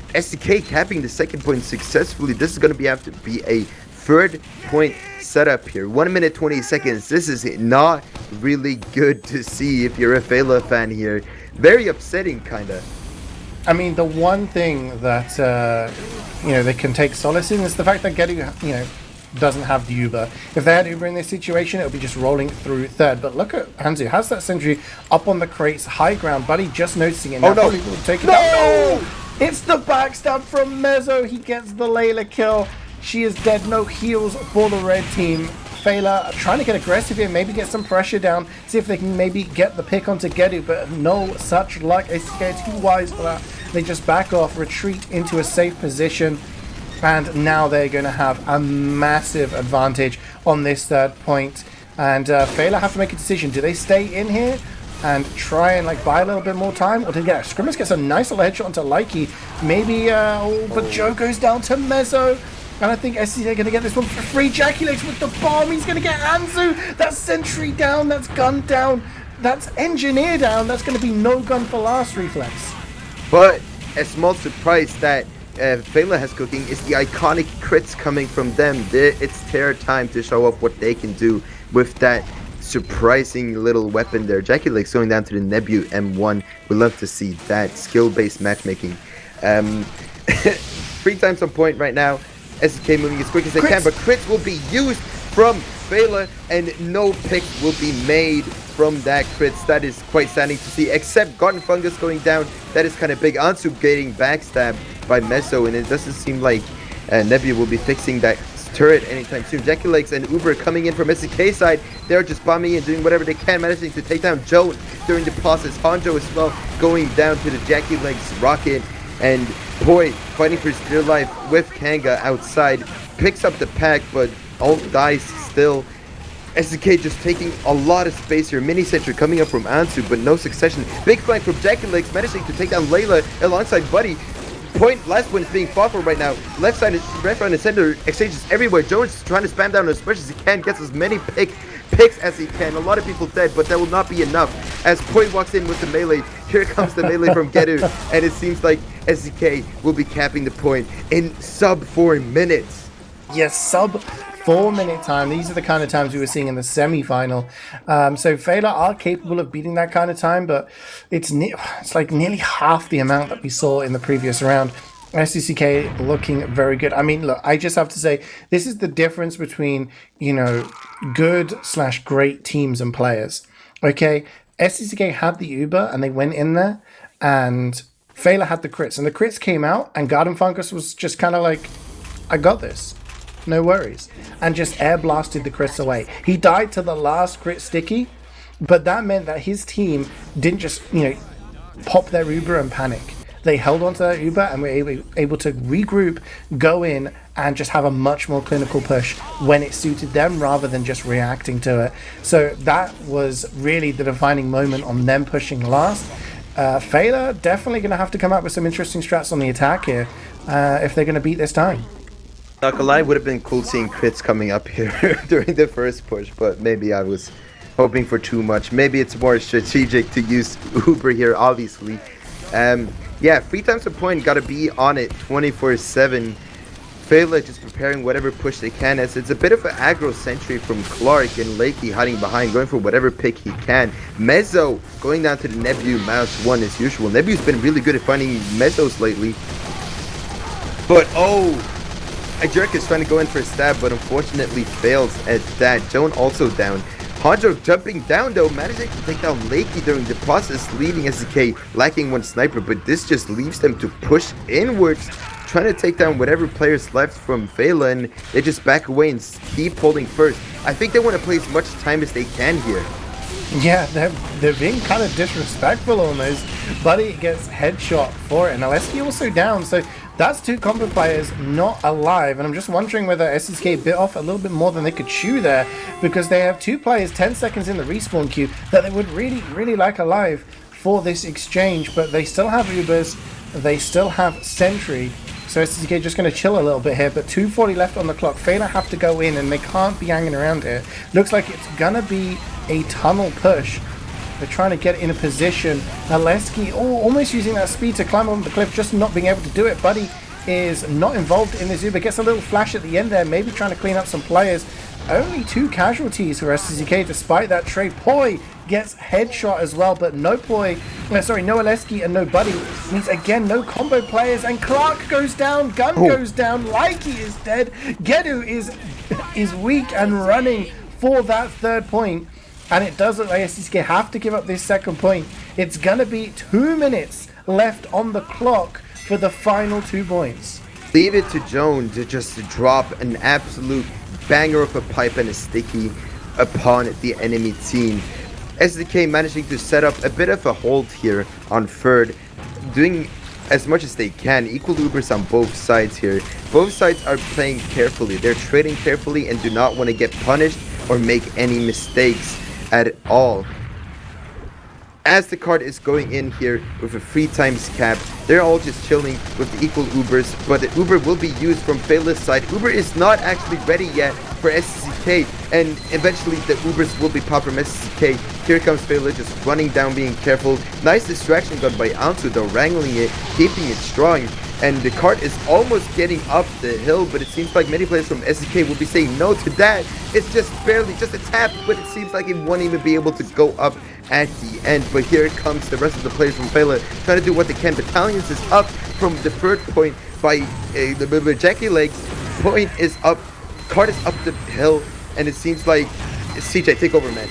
SDK capping the second point successfully. This is going to have to be a third point setup here. 1 minute 20 seconds. This is not really good to see if you're a Feila fan here. Very upsetting, kind of. I mean, the one thing that they can take solace in is the fact that Gedu, doesn't have the Uber. If they had Uber in this situation, it would be just rolling through third. But look at hondjo, has that sentry up on the crates, high ground. Buddy just noticing it now. Oh no! Take it out. No! It's the backstab from Mezzo. He gets the Layla kill. She is dead. No heals for the red team. Feila trying to get aggressive here, maybe get some pressure down, see if they can maybe get the pick onto Gedu, but no such luck. SDCK too wise for that. They just back off, retreat into a safe position, and now they're going to have a massive advantage on this third point. And Feila have to make a decision. Do they stay in here and try and buy a little bit more time, or do they get Scrimmers gets a nice little headshot onto Likey? Maybe, but Joe goes down to Mezzo. And I think SDCK are going to get this one for free. JackyLegs with the bomb. He's going to get Anzu. That's sentry down. That's gun down. That's engineer down. That's going to be no gun for last, Refleks. But a small surprise that Feila has cooking is the iconic crits coming from them. It's their time to show off what they can do with that surprising little weapon there. JackyLegs going down to the Nebu M1. We love to see that skill-based matchmaking. 3 times on point right now. SDCK moving as quick as they can, but crits will be used from Feila, and no picks will be made from that crits. That is quite stunning to see, except Garden Fungus going down. That is kind of big. Ansu getting backstabbed by Mezzo, and it doesn't seem like Nebu will be fixing that turret anytime soon. JackyLegs and Uber coming in from SDK side. They're just bombing and doing whatever they can, managing to take down Joe during the process. hondjo as well going down to the JackyLegs rocket. And Boy fighting for his dear life with Kanga outside, picks up the pack, but ult dies still. SDK just taking a lot of space here. Mini sentry coming up from Ansu, but no succession. Big flank from JackyLegs, managing to take down Layla alongside Buddy. Last one is being fought for right now. Left side, right front and center exchanges everywhere. Jones trying to spam down as much as he can, gets as many picks as he can. A lot of people dead, but that will not be enough. As Poi walks in with the melee, here comes the melee from Gedu, and it seems like SDK will be capping the point in sub 4 minutes. Yes, sub 4 minute time. These are the kind of times we were seeing in the semi-final. So Feila are capable of beating that kind of time, but it's like nearly half the amount that we saw in the previous round. SDCK looking very good. I mean, look, I just have to say, this is the difference between, good/great teams and players. Okay, SDCK had the Uber and they went in there, and Feila had the crits, and the crits came out, and Garden Fungus was just kind of like, I got this. No worries. And just air blasted the crits away. He died to the last crit sticky, but that meant that his team didn't just, pop their Uber and panic. They held onto that Uber and were able to regroup, go in, and just have a much more clinical push when it suited them rather than just reacting to it. So that was really the defining moment on them pushing last. Feila definitely going to have to come up with some interesting strats on the attack here if they're going to beat this time. Not gonna lie, would have been cool seeing crits coming up here during the first push, but maybe I was hoping for too much. Maybe it's more strategic to use Uber here, obviously. Yeah, 3 times a point, gotta be on it 24/7. Feila just preparing whatever push they can, as it's a bit of an aggro sentry from Clark, and Lakey hiding behind, going for whatever pick he can. Mezzo going down to the Nebu mouse 1 as usual. Nebu's been really good at finding Mezzos lately. But a jerk is trying to go in for a stab, but unfortunately fails at that. Joan also down. hondjo jumping down though, managing to take down Lakey during the process, leaving SDK lacking 1 sniper, but this just leaves them to push inwards, trying to take down whatever players left from Feila, and they just back away and keep holding first. I think they want to play as much time as they can here. Yeah, they're being kind of disrespectful almost. Buddy gets headshot for it, and Aleski also down, so that's 2 combo players not alive, and I'm just wondering whether SDCK bit off a little bit more than they could chew there, because they have 2 players 10 seconds in the respawn queue that they would really like alive for this exchange, but they still have Ubers, they still have Sentry, so SDCK just going to chill a little bit here, but 2:40 left on the clock. Feila have to go in, and they can't be hanging around here. Looks like it's going to be a tunnel push. They're trying to get in a position. Aleski almost using that speed to climb on the cliff, just not being able to do it. Buddy is not involved in this Uber. Gets a little flash at the end there, maybe trying to clean up some players. Only 2 casualties for SDCK despite that trade. Poi gets headshot as well, but no Poi, no Aleski and no Buddy. Means again no combo players, and Clark goes down, Gun goes down, Likey is dead, Gedu is weak and running for that 3rd point. And it does look like SDCK have to give up this 2nd point. It's gonna be 2 minutes left on the clock for the final 2 points. Leave it to Joan to just drop an absolute banger of a pipe and a sticky upon the enemy team. SDK managing to set up a bit of a hold here on 3rd, doing as much as they can. Equal Ubers on both sides here. Both sides are playing carefully. They're trading carefully and do not want to get punished or make any mistakes at all. As the card is going in here with a 3 times cap, they're all just chilling with the equal Ubers, but the Uber will be used from Feila's side. Uber is not actually ready yet for SDCK, and eventually the Ubers will be popped from SDCK. Here comes Feila just running down, being careful. Nice distraction got by Ansu though, wrangling it, keeping it strong. And the cart is almost getting up the hill, but it seems like many players from SDK will be saying no to that. It's just barely, just a tap, but it seems like it won't even be able to go up at the end. But here comes the rest of the players from Feila trying to do what they can. Battalions is up from the 3rd point by the JackyLegs. Point is up, cart is up the hill, and it seems like CeeJaey, take over, man.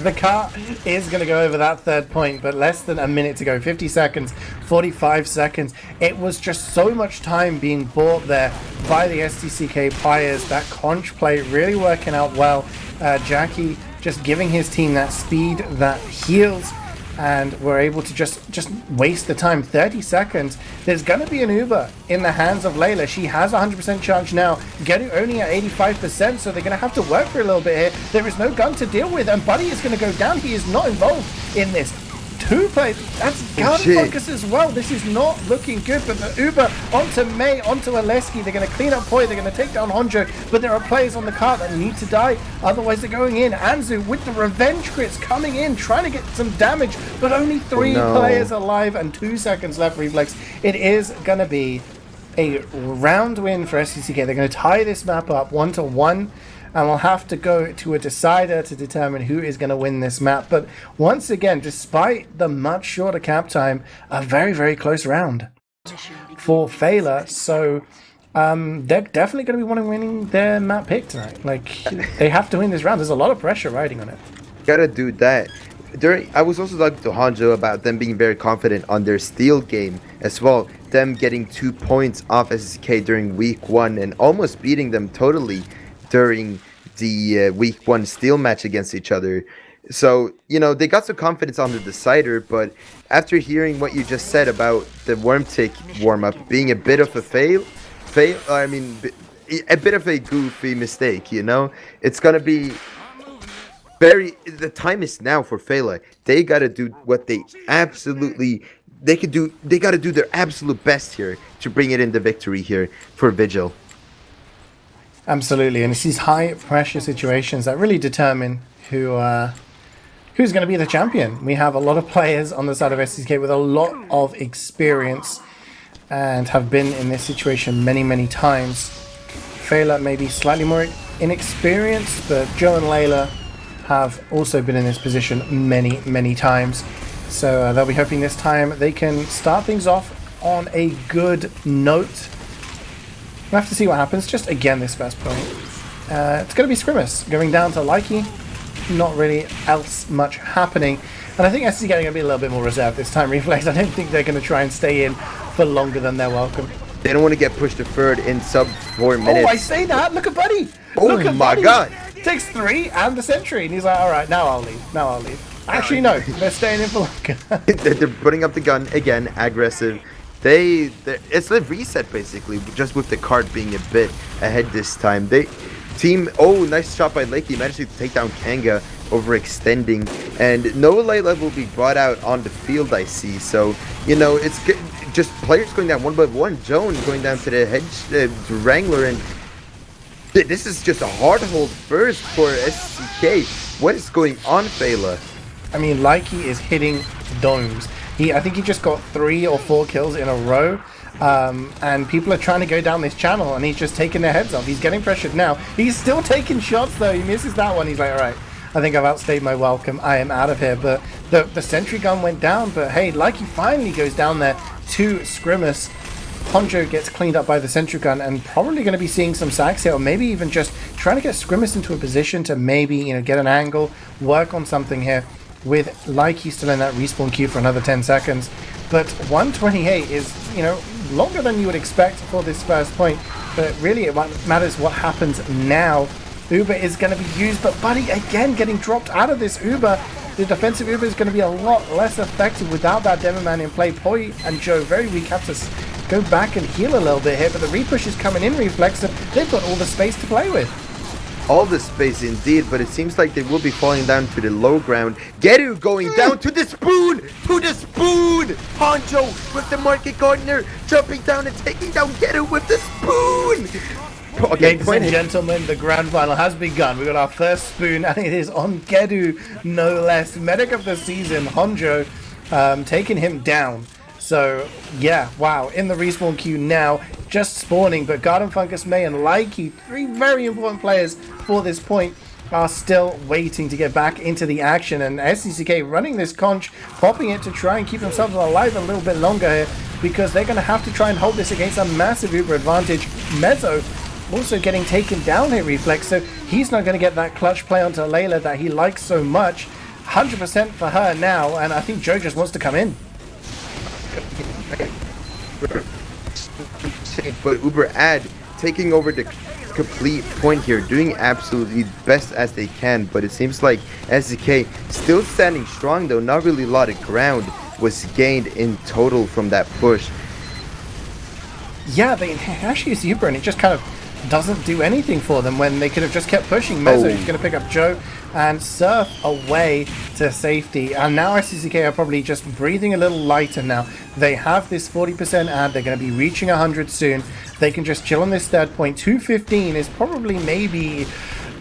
The car is going to go over that 3rd point, but less than a minute to go. 50 seconds, 45 seconds. It was just so much time being bought there by the SDCK players. That conch play really working out well. Jackie just giving his team that speed, that heals, and we're able to just waste the time. 30 seconds. There's going to be an Uber in the hands of Layla. She has 100% charge now. Gedu only at 85%, so they're going to have to work for a little bit here. There is no gun to deal with, and Buddy is going to go down. He is not involved in this. 2 plays. That's gun focus as well. This is not looking good, but the Uber onto May, onto Aleski. They're going to clean up Poi. They're going to take down Hondjo, but there are players on the cart that need to die. Otherwise, they're going in. Anzu with the revenge crits coming in, trying to get some damage, but only 3 players alive and 2 seconds left. Refleks. It is going to be a round win for SDCK. They're going to tie this map up 1-1. And we'll have to go to a decider to determine who is going to win this map. But once again, despite the much shorter cap time, a very, very close round for Feila. So they're definitely going to be winning their map pick tonight. Like, they have to win this round. There's a lot of pressure riding on it. Gotta do that. I was also talking to Hondjo about them being very confident on their steal game as well. Them getting 2 points off SDK during week 1 and almost beating them totally during the week 1 steal match against each other. So, you know, they got some confidence on the decider, but after hearing what you just said about the Warmtic warm-up being a bit of a a bit of a goofy mistake, you know? It's gonna be the time is now for Feila. They gotta do what they absolutely, they gotta do their absolute best here to bring it in the victory here for Vigil. Absolutely, and it's these high pressure situations that really determine who's going to be the champion. We have a lot of players on the side of SDK with a lot of experience and have been in this situation many, many times. Feila may be slightly more inexperienced, but Joe and Layla have also been in this position many, many times. So they'll be hoping this time they can start things off on a good note. We'll have to see what happens. Just again, this first point. It's going to be Scrimmers going down to Likey. Not really else much happening. And I think SDCK are going to be a little bit more reserved this time. Refleks, I don't think they're going to try and stay in for longer than they're welcome. They don't want to get pushed to 3rd in sub 4 minutes. Oh, I say that. Look at Buddy. Oh Look at my Buddy. God. Takes 3 and the sentry. And he's like, all right, now I'll leave. Actually, no. They're staying in for longer. They're putting up the gun again, aggressive. It's a reset basically, just with the card being a bit ahead this time. Nice shot by Lakey, managed to take down Kanga, overextending, and no Layla will be brought out on the field, I see. So, you know, it's just players going down one by one. Joan going down to the hedge Wrangler, and this is just a hard hold first for SDCK. What is going on, Feila? I mean, Likey is hitting domes. I think he just got 3 or 4 kills in a row. and people are trying to go down this channel, and he's just taking their heads off. He's getting pressured now. He's still taking shots, though. He misses that one. He's like, all right, I think I've outstayed my welcome. I am out of here. But the sentry gun went down, but hey, Likey finally goes down there to Scrimus. hondjo gets cleaned up by the sentry gun, and probably going to be seeing some sags here, or maybe even just trying to get Scrimus into a position to maybe, you know, get an angle, work on something here with Likey still in that respawn queue for another 10 seconds. But 128 is, you know, longer than you would expect for this first point, but really it matters what happens now. Uber is going to be used, but Buddy again getting dropped out of this Uber. The defensive Uber is going to be a lot less effective without that Demoman in play. Poi and Joe very weak, have to go back and heal a little bit here, but the repush is coming in, Refleks, and they've got all the space to play with. All the space indeed, but it seems like they will be falling down to the low ground. Geru going down to the spoon! To the spoon! hondjo with the market gardener jumping down and taking down Geru with the spoon! Okay, ladies and gentlemen, the grand final has begun. We've got our first spoon, and it is on Geru, no less. Medic of the season, hondjo, taking him down. So, yeah, wow, in the respawn queue now, just spawning, but Garden Fungus May and Likey, three very important players for this point, are still waiting to get back into the action, and SDCK running this conch, popping it to try and keep themselves alive a little bit longer here, because they're going to have to try and hold this against a massive Uber advantage. Mezzo also getting taken down here, Refleks, so he's not going to get that clutch play onto Layla that he likes so much. 100% for her now, and I think Joe just wants to come in. But Uber Ad taking over the complete point here, doing absolutely best as they can, but it seems like SDK still standing strong though. Not really a lot of ground was gained in total from that push. Yeah, they actually use Uber and it just kind of doesn't do anything for them when they could have just kept pushing. Mezzo is going to pick up Joe and surf away to safety, and now SDCK are probably just breathing a little lighter now. They have this 40% ad, they're going to be reaching 100 soon. They can just chill on this third point. 215 is probably maybe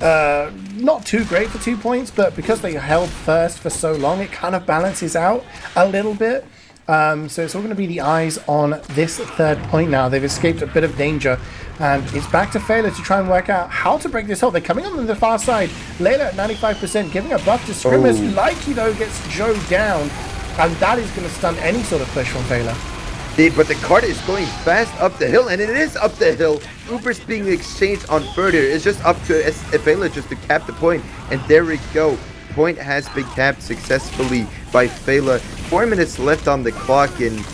not too great for 2 points, but because they held first for so long, it kind of balances out a little bit. So it's all going to be the eyes on this third point now. They've escaped a bit of danger, and it's back to Feila to try and work out how to break this hold. They're coming on the far side. Layla at 95%, giving a buff to Scrimmers. Likey, though, gets Joe down, and that is going to stun any sort of push from Feila. But the cart is going fast up the hill, and it is up the hill. Uber's being exchanged on further. It's just up to Feila just to cap the point, and there we go. Point has been capped successfully by Feila. 4 minutes left on the clock, and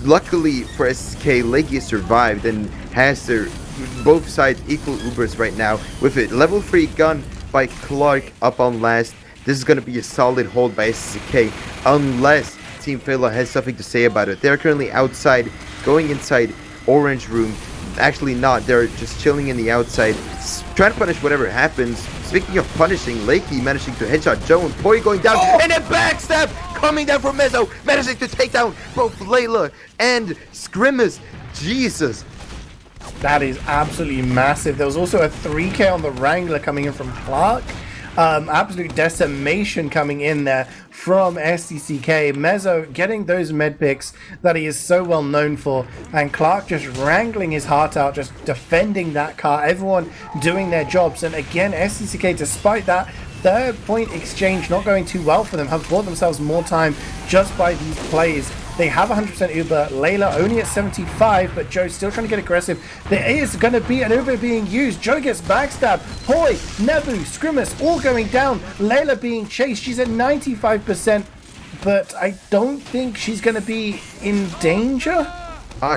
luckily for SK, Leggy survived and has their both sides equal Ubers right now. With a level 3 gun by Clark up on last, this is going to be a solid hold by SK, unless Team Feila has something to say about it. They're currently outside, going inside orange room. Actually not, they're just chilling in the outside, trying to punish whatever happens. Speaking of punishing, Lakey managing to headshot Joe, and Poi going down, and then backstab coming down from Mezzo, managing to take down both Layla and Scrimmers. Jesus. That is absolutely massive. There was also a 3K on the Wrangler coming in from Clark. Absolute decimation coming in there from SDCK. Mezzo getting those med picks that he is so well known for, and Clark just wrangling his heart out, just defending that car, everyone doing their jobs. And again, SDCK, despite that third point exchange not going too well for them, have bought themselves more time just by these plays. They have 100% Uber. Layla only at 75, but Joe's still trying to get aggressive. There is going to be an Uber being used. Joe gets backstabbed. Poi, Nebu, Scrimmers all going down. Layla being chased. She's at 95%, but I don't think she's going to be in danger.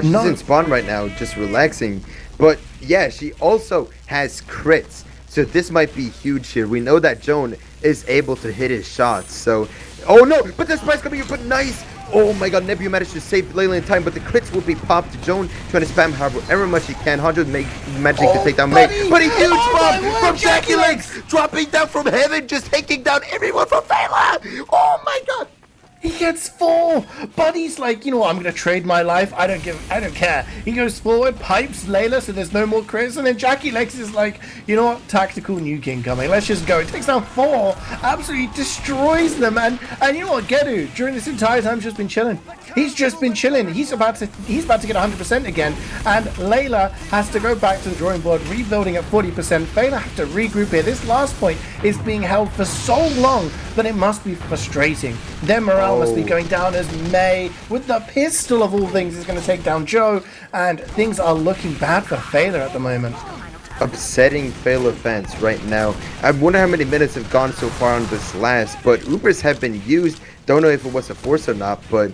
She's in spawn right now, just relaxing. But yeah, she also has crits, so this might be huge here. We know that Joan is able to hit his shots, so... Oh no, but the spike's coming here, but nice! Oh my god, Nebu managed to save Layla in time, but the crits will be popped to Joan, trying to spam however much he can. hondjo managing to take down May, but a huge bomb from JackyLegs, dropping down from heaven, just taking down everyone from Feila! Oh my god! He gets 4. Buddy's like, you know what, I'm going to trade my life. I don't care. He goes forward, pipes Layla so there's no more crits. And then JackyLegs is like, you know what, tactical nuke incoming. Let's just go. It takes down 4. Absolutely destroys them. And you know what, Gedu, during this entire time, has just been chilling. He's just been chilling. He's about to get 100% again. And Layla has to go back to the drawing board, rebuilding at 40%. Feila have to regroup here. This last point is being held for so long that it must be frustrating. Their morale must be going down as May, with the pistol of all things, is going to take down Joe. And things are looking bad for Feila at the moment. Upsetting Feila fans right now. I wonder how many minutes have gone so far on this last, but Ubers have been used. Don't know if it was a force or not, but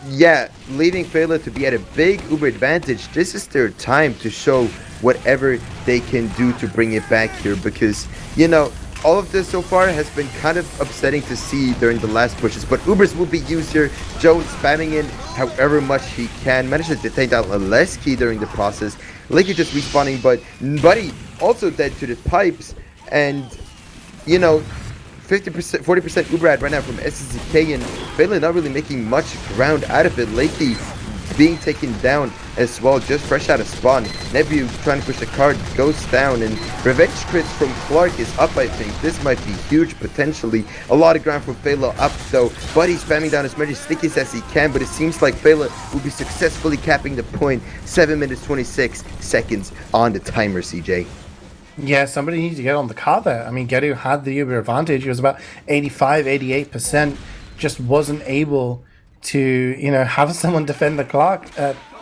yeah, leaving Feila to be at a big Uber advantage. This is their time to show whatever they can do to bring it back here, because, you know, all of this so far has been kind of upsetting to see during the last pushes, but Ubers will be used here. Joe spamming in however much he can, manages to take down Aleski during the process. Lakey just respawning, but Buddy also dead to the pipes, and, you know, 50%, 40% Uber ad right now from SDCK, and Feila not really making much ground out of it. Lakey being taken down as well, just fresh out of spawn. Nebu trying to push the card, goes down, and revenge crits from Clark is up, I think. This might be huge potentially. A lot of ground from Feila up though. Buddy spamming down as many stickies as he can, but it seems like Feila will be successfully capping the point. 7 minutes 26 seconds on the timer, CeeJaey. Yeah, somebody needs to get on the car there. I mean, Gedu had the Uber advantage. He was about 85, 88%. Just wasn't able to, you know, have someone defend the Clark.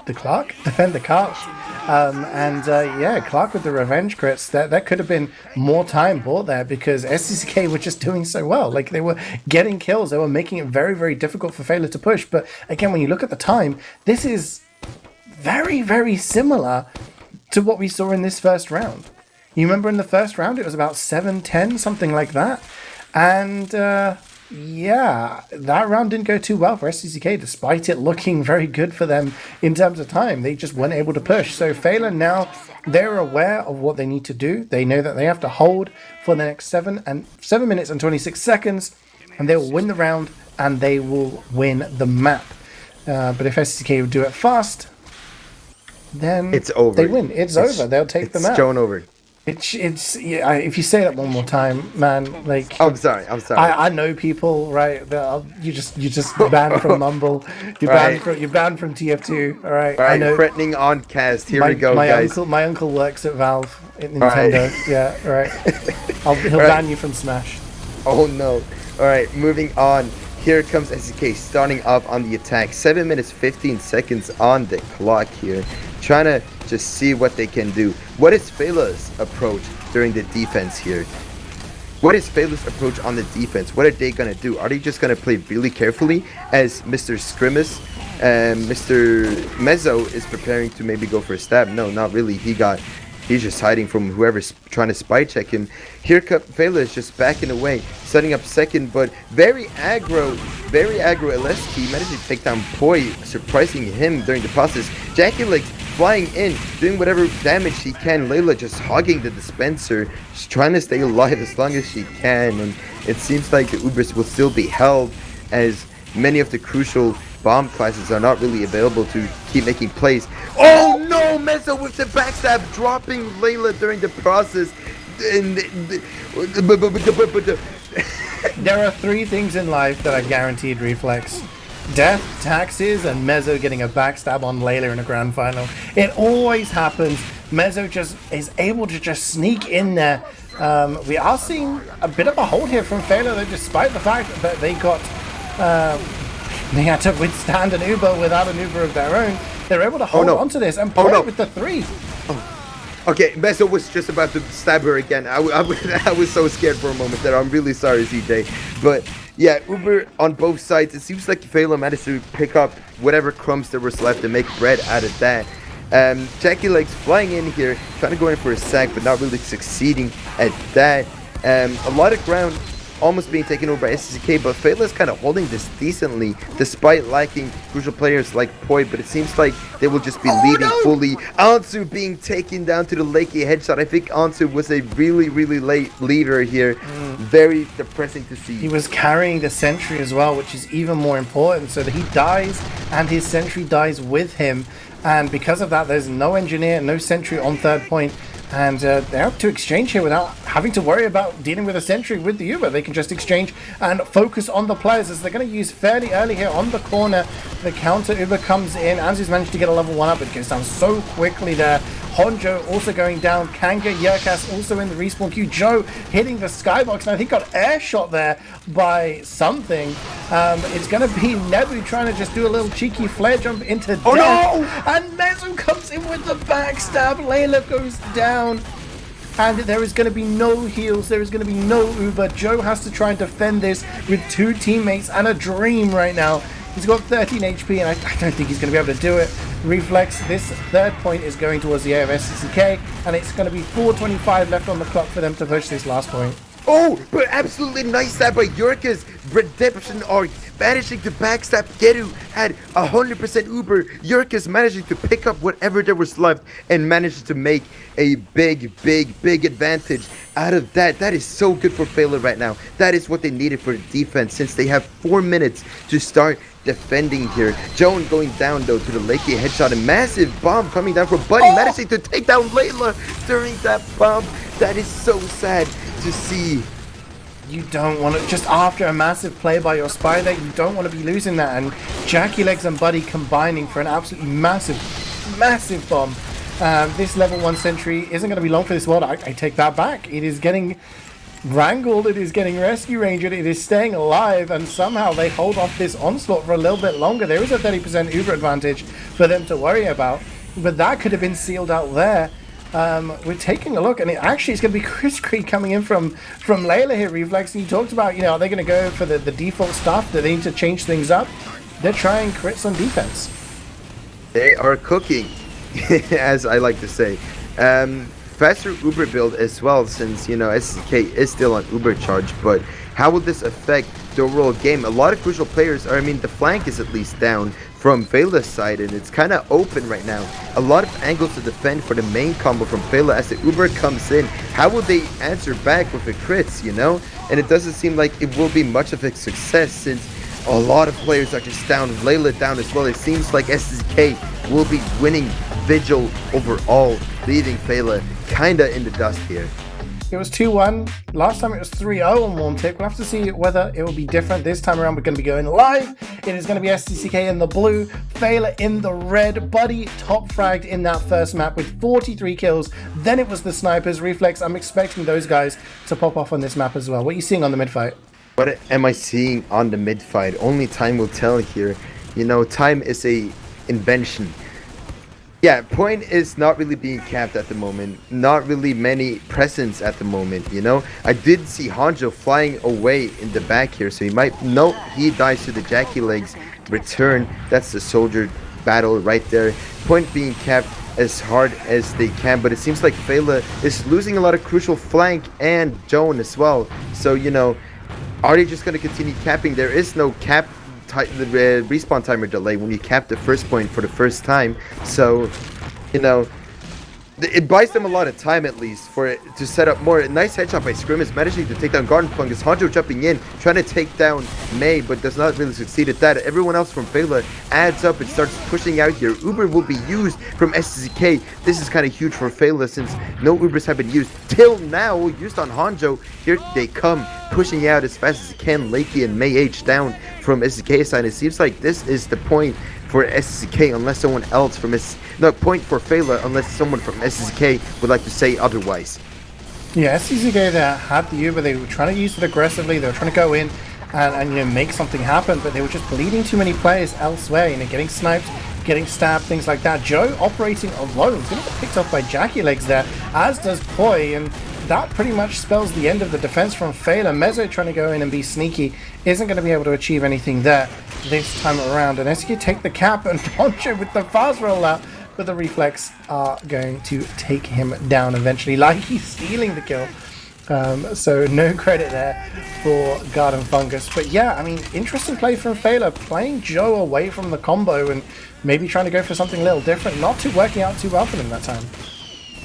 Defend the cart. Yeah, Clark with the revenge crits. That could have been more time bought there, because SDCK were just doing so well. Like, they were getting kills. They were making it very, very difficult for Feila to push. But again, when you look at the time, this is very, very similar to what we saw in this first round. You remember in the first round, it was about 7-10, something like that. And yeah, that round didn't go too well for SDCK, despite it looking very good for them in terms of time. They just weren't able to push. So Feila now, they're aware of what they need to do. They know that they have to hold for the next 7 minutes and 26 seconds, and they will win the round, and they will win the map. But if SDCK would do it fast, then it's over. They win. It's over. They'll take the map. It's shown over. It's yeah, if you say that one more time, man, like, I'm sorry. I know people, right? You just banned from Mumble. You're banned from TF2. All right. All right. I know. Threatening on cast. Here we go, guys. My uncle works at Valve in Nintendo. Right. Yeah. All right. He'll ban you from Smash. Oh no. All right. Moving on. Here comes SDK starting off on the attack. 7 minutes 15 seconds on the clock here. Trying to just see what they can do. What is Feila's approach during the defense here? What is Feila's approach on the defense? What are they going to do? Are they just going to play really carefully as Mr. Scrimus and Mr. Mezzo is preparing to maybe go for a stab? No, not really. He's just hiding from whoever's trying to spy check him. Here comes Feila is just backing away, setting up second, but very aggro LST managed to take down Poi, surprising him during the process. JackyLegs flying in, doing whatever damage he can. Layla just hogging the dispenser, just trying to stay alive as long as she can, and it seems like the Ubers will still be held, as many of the crucial bomb classes are not really available to keep making plays. Oh no, Mezzo with the backstab, dropping Layla during the process. And there are 3 things in life that are guaranteed, Refleks: death, taxes, and Mezzo getting a backstab on Layla in a grand final. It always happens. Mezzo just is able to just sneak in there. We are seeing a bit of a hold here from Feila, though, despite the fact that they got they had to withstand an Uber without an Uber of their own. They're able to hold on to this and play with the 3. Okay, Mezzo was just about to stab her again. I was so scared for a moment there. I'm really sorry, CeeJaey. But yeah, Uber on both sides. It seems like Feila managed to pick up whatever crumbs there was left and make bread out of that. JackyLegs flying in here, trying to go in for a sack, but not really succeeding at that. A lot of ground almost being taken over by SDCK, but Feila is kind of holding this decently, despite lacking crucial players like Py, but it seems like they will just be leading fully. Ansu being taken down to the Lakey headshot. I think Ansu was a really, really late leader here. Very depressing to see. He was carrying the sentry as well, which is even more important, so that he dies and his sentry dies with him. And because of that, there's no engineer, no sentry on third point. And they're up to exchange here without having to worry about dealing with a sentry with the Uber. They can just exchange and focus on the players as they're going to use fairly early here on the corner. The counter Uber comes in. Anzu's managed to get a level 1 up. It goes down so quickly there. Hondjo also going down. Kanga, Yerkas also in the respawn queue. Joe hitting the skybox and I think got air shot there by something. It's going to be Nebu trying to just do a little cheeky flare jump into death. No! And Mezu comes in with the backstab. Layla goes down. And there is going to be no heals. There is going to be no Uber. Joe has to try and defend this with 2 teammates and a dream right now. He's got 13 HP, and I don't think he's going to be able to do it. Refleks, this third point is going towards the A of SDCK, and it's going to be 4:25 left on the clock for them to push this last point. Oh, but absolutely nice stab by Yorka's redemption arc, managing to backstab Geru at 100% Uber. Yorka's managing to pick up whatever there was left and managed to make a big advantage out of that. That is so good for Feila right now. That is what they needed for the defense, since they have 4 minutes to start defending here. Joan going down though to the Lakey headshot, a massive bomb coming down for Buddy, managing to take down Layla during that bomb. That is so sad to see. You don't want to, just after a massive play by your spy there, you don't want to be losing that. And JackyLegs and Buddy combining for an absolutely massive bomb. This level 1 sentry isn't going to be long for this world. I take that back. It is getting wrangled, it is getting rescue ranged, it is staying alive, and somehow they hold off this onslaught for a little bit longer. There is a 30% Uber advantage for them to worry about, but that could have been sealed out there. We're taking a look, and it's going to be KritzKast coming in from Layla here, Refleks. And you talked about, are they going to go for the default stuff? Do they need to change things up? They're trying crits on defense. They are cooking, as I like to say. Faster Uber build as well, since SDK is still on Uber charge, but how will this affect the overall game? A lot of crucial players the flank is at least down from Feila's side, and it's kind of open right now. A lot of angles to defend for the main combo from Feila as the Uber comes in. How will they answer back with the crits, And it doesn't seem like it will be much of a success, since a lot of players are just down. Layla down as well. It seems like SDK will be winning Vigil overall, leaving Feila kinda in the dust here. It was 2-1. Last time it was 3-0 on Warmtic. We'll have to see whether it will be different. This time around, we're going to be going live. It is going to be SDCK in the blue, Feila in the red. Buddy top fragged in that first map with 43 kills. Then it was the snipers. Refleks, I'm expecting those guys to pop off on this map as well. What are you seeing on the mid fight? What am I seeing on the mid fight? Only time will tell here. Time is a invention. Yeah, point is not really being capped at the moment. Not really many presents at the moment, I did see Hondjo flying away in the back here, so he dies to the JackyLegs return. That's the soldier battle right there. Point being capped as hard as they can, but it seems like Feila is losing a lot of crucial flank and Joan as well. So, are they just going to continue capping? There is no cap. The respawn timer delay when you cap the first point for the first time, so it buys them a lot of time at least for it to set up more. A nice headshot by Scrimmage, managing to take down Garden Fungus. Hondjo jumping in, trying to take down May, but does not really succeed at that. Everyone else from Feila adds up and starts pushing out here. Uber will be used from SDCK. This is kind of huge for Feila, since no Ubers have been used till now, used on Hondjo. Here they come, pushing out as fast as they can. Lakey and May H down from SDK side. It seems like this is the point for SDCK, unless someone else from point for Feila, unless someone from SDCK would like to say otherwise. Yeah, SDCK there had the Uber. They were trying to use it aggressively. They were trying to go in and make something happen, but they were just bleeding too many players elsewhere. Getting sniped, getting stabbed, things like that. Joe operating alone. He's going to get picked up by JackyLegs there, as does Py, and that pretty much spells the end of the defense from Feila. Mezzo trying to go in and be sneaky isn't going to be able to achieve anything there this time around. And SK take the cap, and Hondjo with the fast rollout, but the Refleks are going to take him down eventually. Like he's stealing the kill So no credit there for Garden Fungus. But yeah, I mean, interesting play from Feila, playing Joe away from the combo and maybe trying to go for something a little different. Not too working out too well for them that time.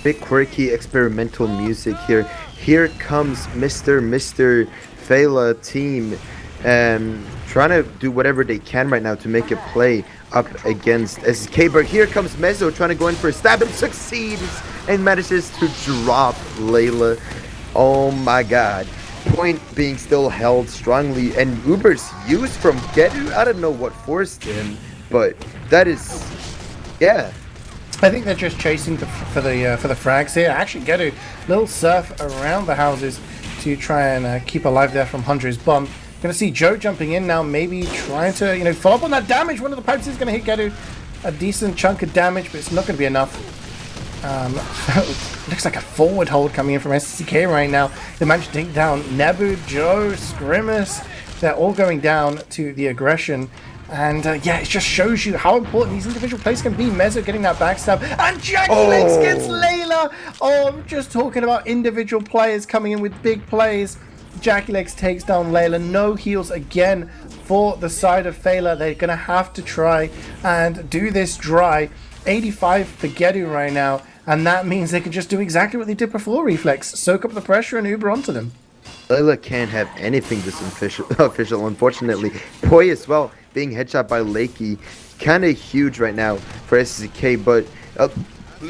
Bit quirky experimental music here. Here comes Mr. Feila team, trying to do whatever they can right now to make a play up against SDCK. But here comes Mezzo trying to go in for a stab and succeeds and manages to drop Layla. Oh my god. Point being still held strongly, and Uber's used from Gedu. I don't know what forced him, but that is, yeah. I think they're just chasing for the frags here. Actually, Gedu, little surf around the houses to try and keep alive there from hondjo's bomb. Gonna see Joe jumping in now, maybe trying to follow up on that damage. One of the pipes is gonna hit Gedu a decent chunk of damage, but it's not gonna be enough. Looks like a forward hold coming in from SDCK right now. They managed to take down Nebu, Joe, Scrimus. They're all going down to the aggression. And yeah, it just shows you how important these individual plays can be. Mezzo getting that backstab. And JackyLegs gets Layla. Oh, I'm just talking about individual players coming in with big plays. JackyLegs takes down Layla. No heals again for the side of Feila. They're going to have to try and do this dry. 85 for Gedu right now. And that means they can just do exactly what they did before, Refleks. Soak up the pressure and Uber onto them. Layla can't have anything this official, unfortunately. Poi as well, being headshot by Lakey. Kind of huge right now for SDCK, but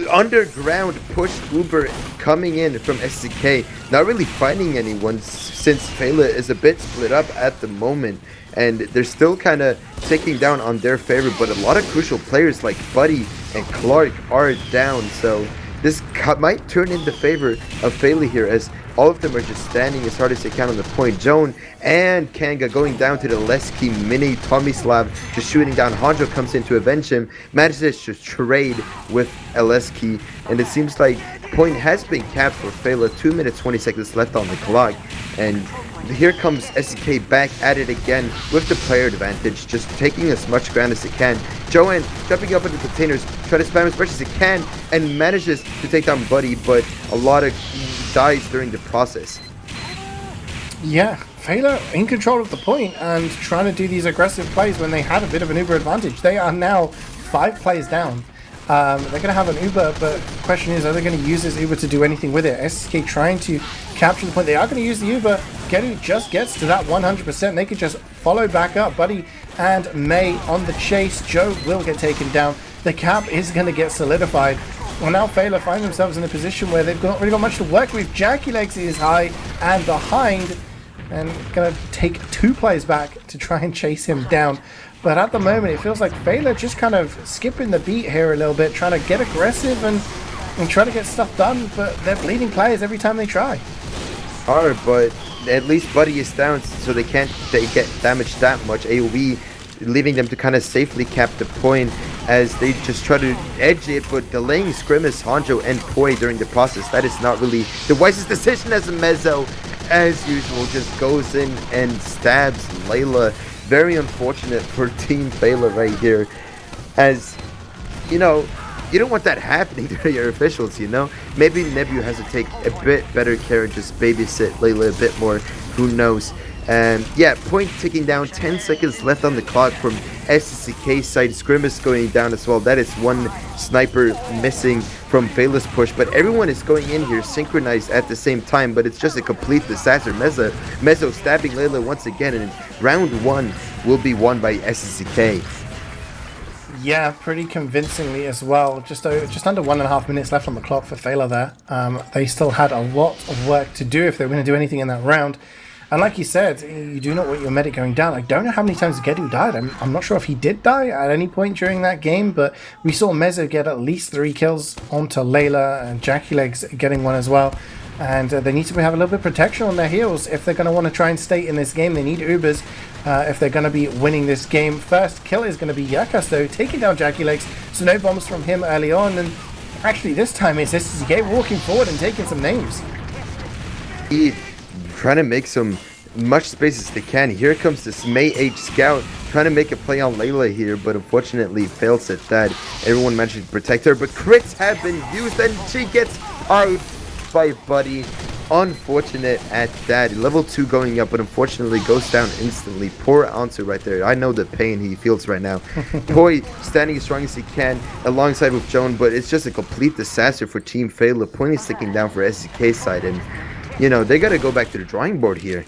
underground push Uber coming in from SDCK. Not really finding anyone since Feila is a bit split up at the moment. And they're still kind of taking down on their favor, but a lot of crucial players like Buddy and Clark are down. So this might turn in the favor of Feila here, as all of them are just standing as hard as they can on the point. Joan and Kanga going down to the Lesky mini Tommy Slav, just shooting down. hondjo comes in to avenge him, manages to trade with Lesky, and it seems like point has been capped for Feila. 2 minutes 20 seconds left on the clock, and here comes SDK back at it again with the player advantage, just taking as much ground as it can. Joanne jumping up into the containers, trying to spam as much as it can, and manages to take down Buddy, but a lot of dies during the process. Yeah, Feila in control of the point and trying to do these aggressive plays when they had a bit of an Uber advantage. They are now 5 plays down. They're going to have an Uber, but the question is, are they going to use this Uber to do anything with it? SDK trying to capture the point. They are going to use the Uber. Gedu just gets to that 100%. They can just follow back up. Buddy and May on the chase. Joe will get taken down. The cap is going to get solidified. Well, now Feila find themselves in a position where they've not really got much to work with. JackyLegs is high and behind, and going to take 2 plays back to try and chase him down. But at the moment, it feels like Feila just kind of skipping the beat here a little bit, trying to get aggressive and try to get stuff done, but they're bleeding players every time they try. Hard, but at least Buddy is down, so they get damaged that much. AoE leaving them to kind of safely cap the point as they just try to edge it, but delaying Scrimus, hondjo, and Poi during the process. That is not really the wisest decision, as Mezzo, as usual, just goes in and stabs Layla. Very unfortunate for Team Feila right here, as you know, you don't want that happening to your officials, you know. Maybe Nebu has to take a bit better care and just babysit Layla a bit more, who knows. And yeah, point ticking down, 10 seconds left on the clock from SDCK side. Scrimus going down as well. That is 1 sniper missing from Feila's push, but everyone is going in here synchronized at the same time, but it's just a complete disaster. Mezzo stabbing Layla once again, and round 1 will be won by SDCK. Yeah, pretty convincingly as well. Just under 1.5 minutes left on the clock for Feila there. They still had a lot of work to do if they were going to do anything in that round. And like you said, you do not want your medic going down. I don't know how many times Gedu died. I'm not sure if he did die at any point during that game, but we saw Mezzo get at least 3 kills onto Layla, and JackyLegs getting 1 as well. And they need to have a little bit of protection on their heels if they're going to want to try and stay in this game. They need Ubers if they're going to be winning this game. First kill is going to be JackyLegs, though, taking down JackyLegs. So no bombs from him early on. And actually this time it's SDCK walking forward and taking some names. Trying to make some much space as they can. Here comes this May H Scout trying to make a play on Layla here, but unfortunately fails at that. Everyone managed to protect her, but crits have been used and she gets out by Buddy. unfortunate at that. Level 2 going up, but unfortunately goes down instantly. Poor Ansu right there. I know the pain he feels right now. Poi standing as strong as he can alongside with Joan, but it's just a complete disaster for Team Feila. Point is sticking down for SDCK side, and you know, they got to go back to the drawing board here.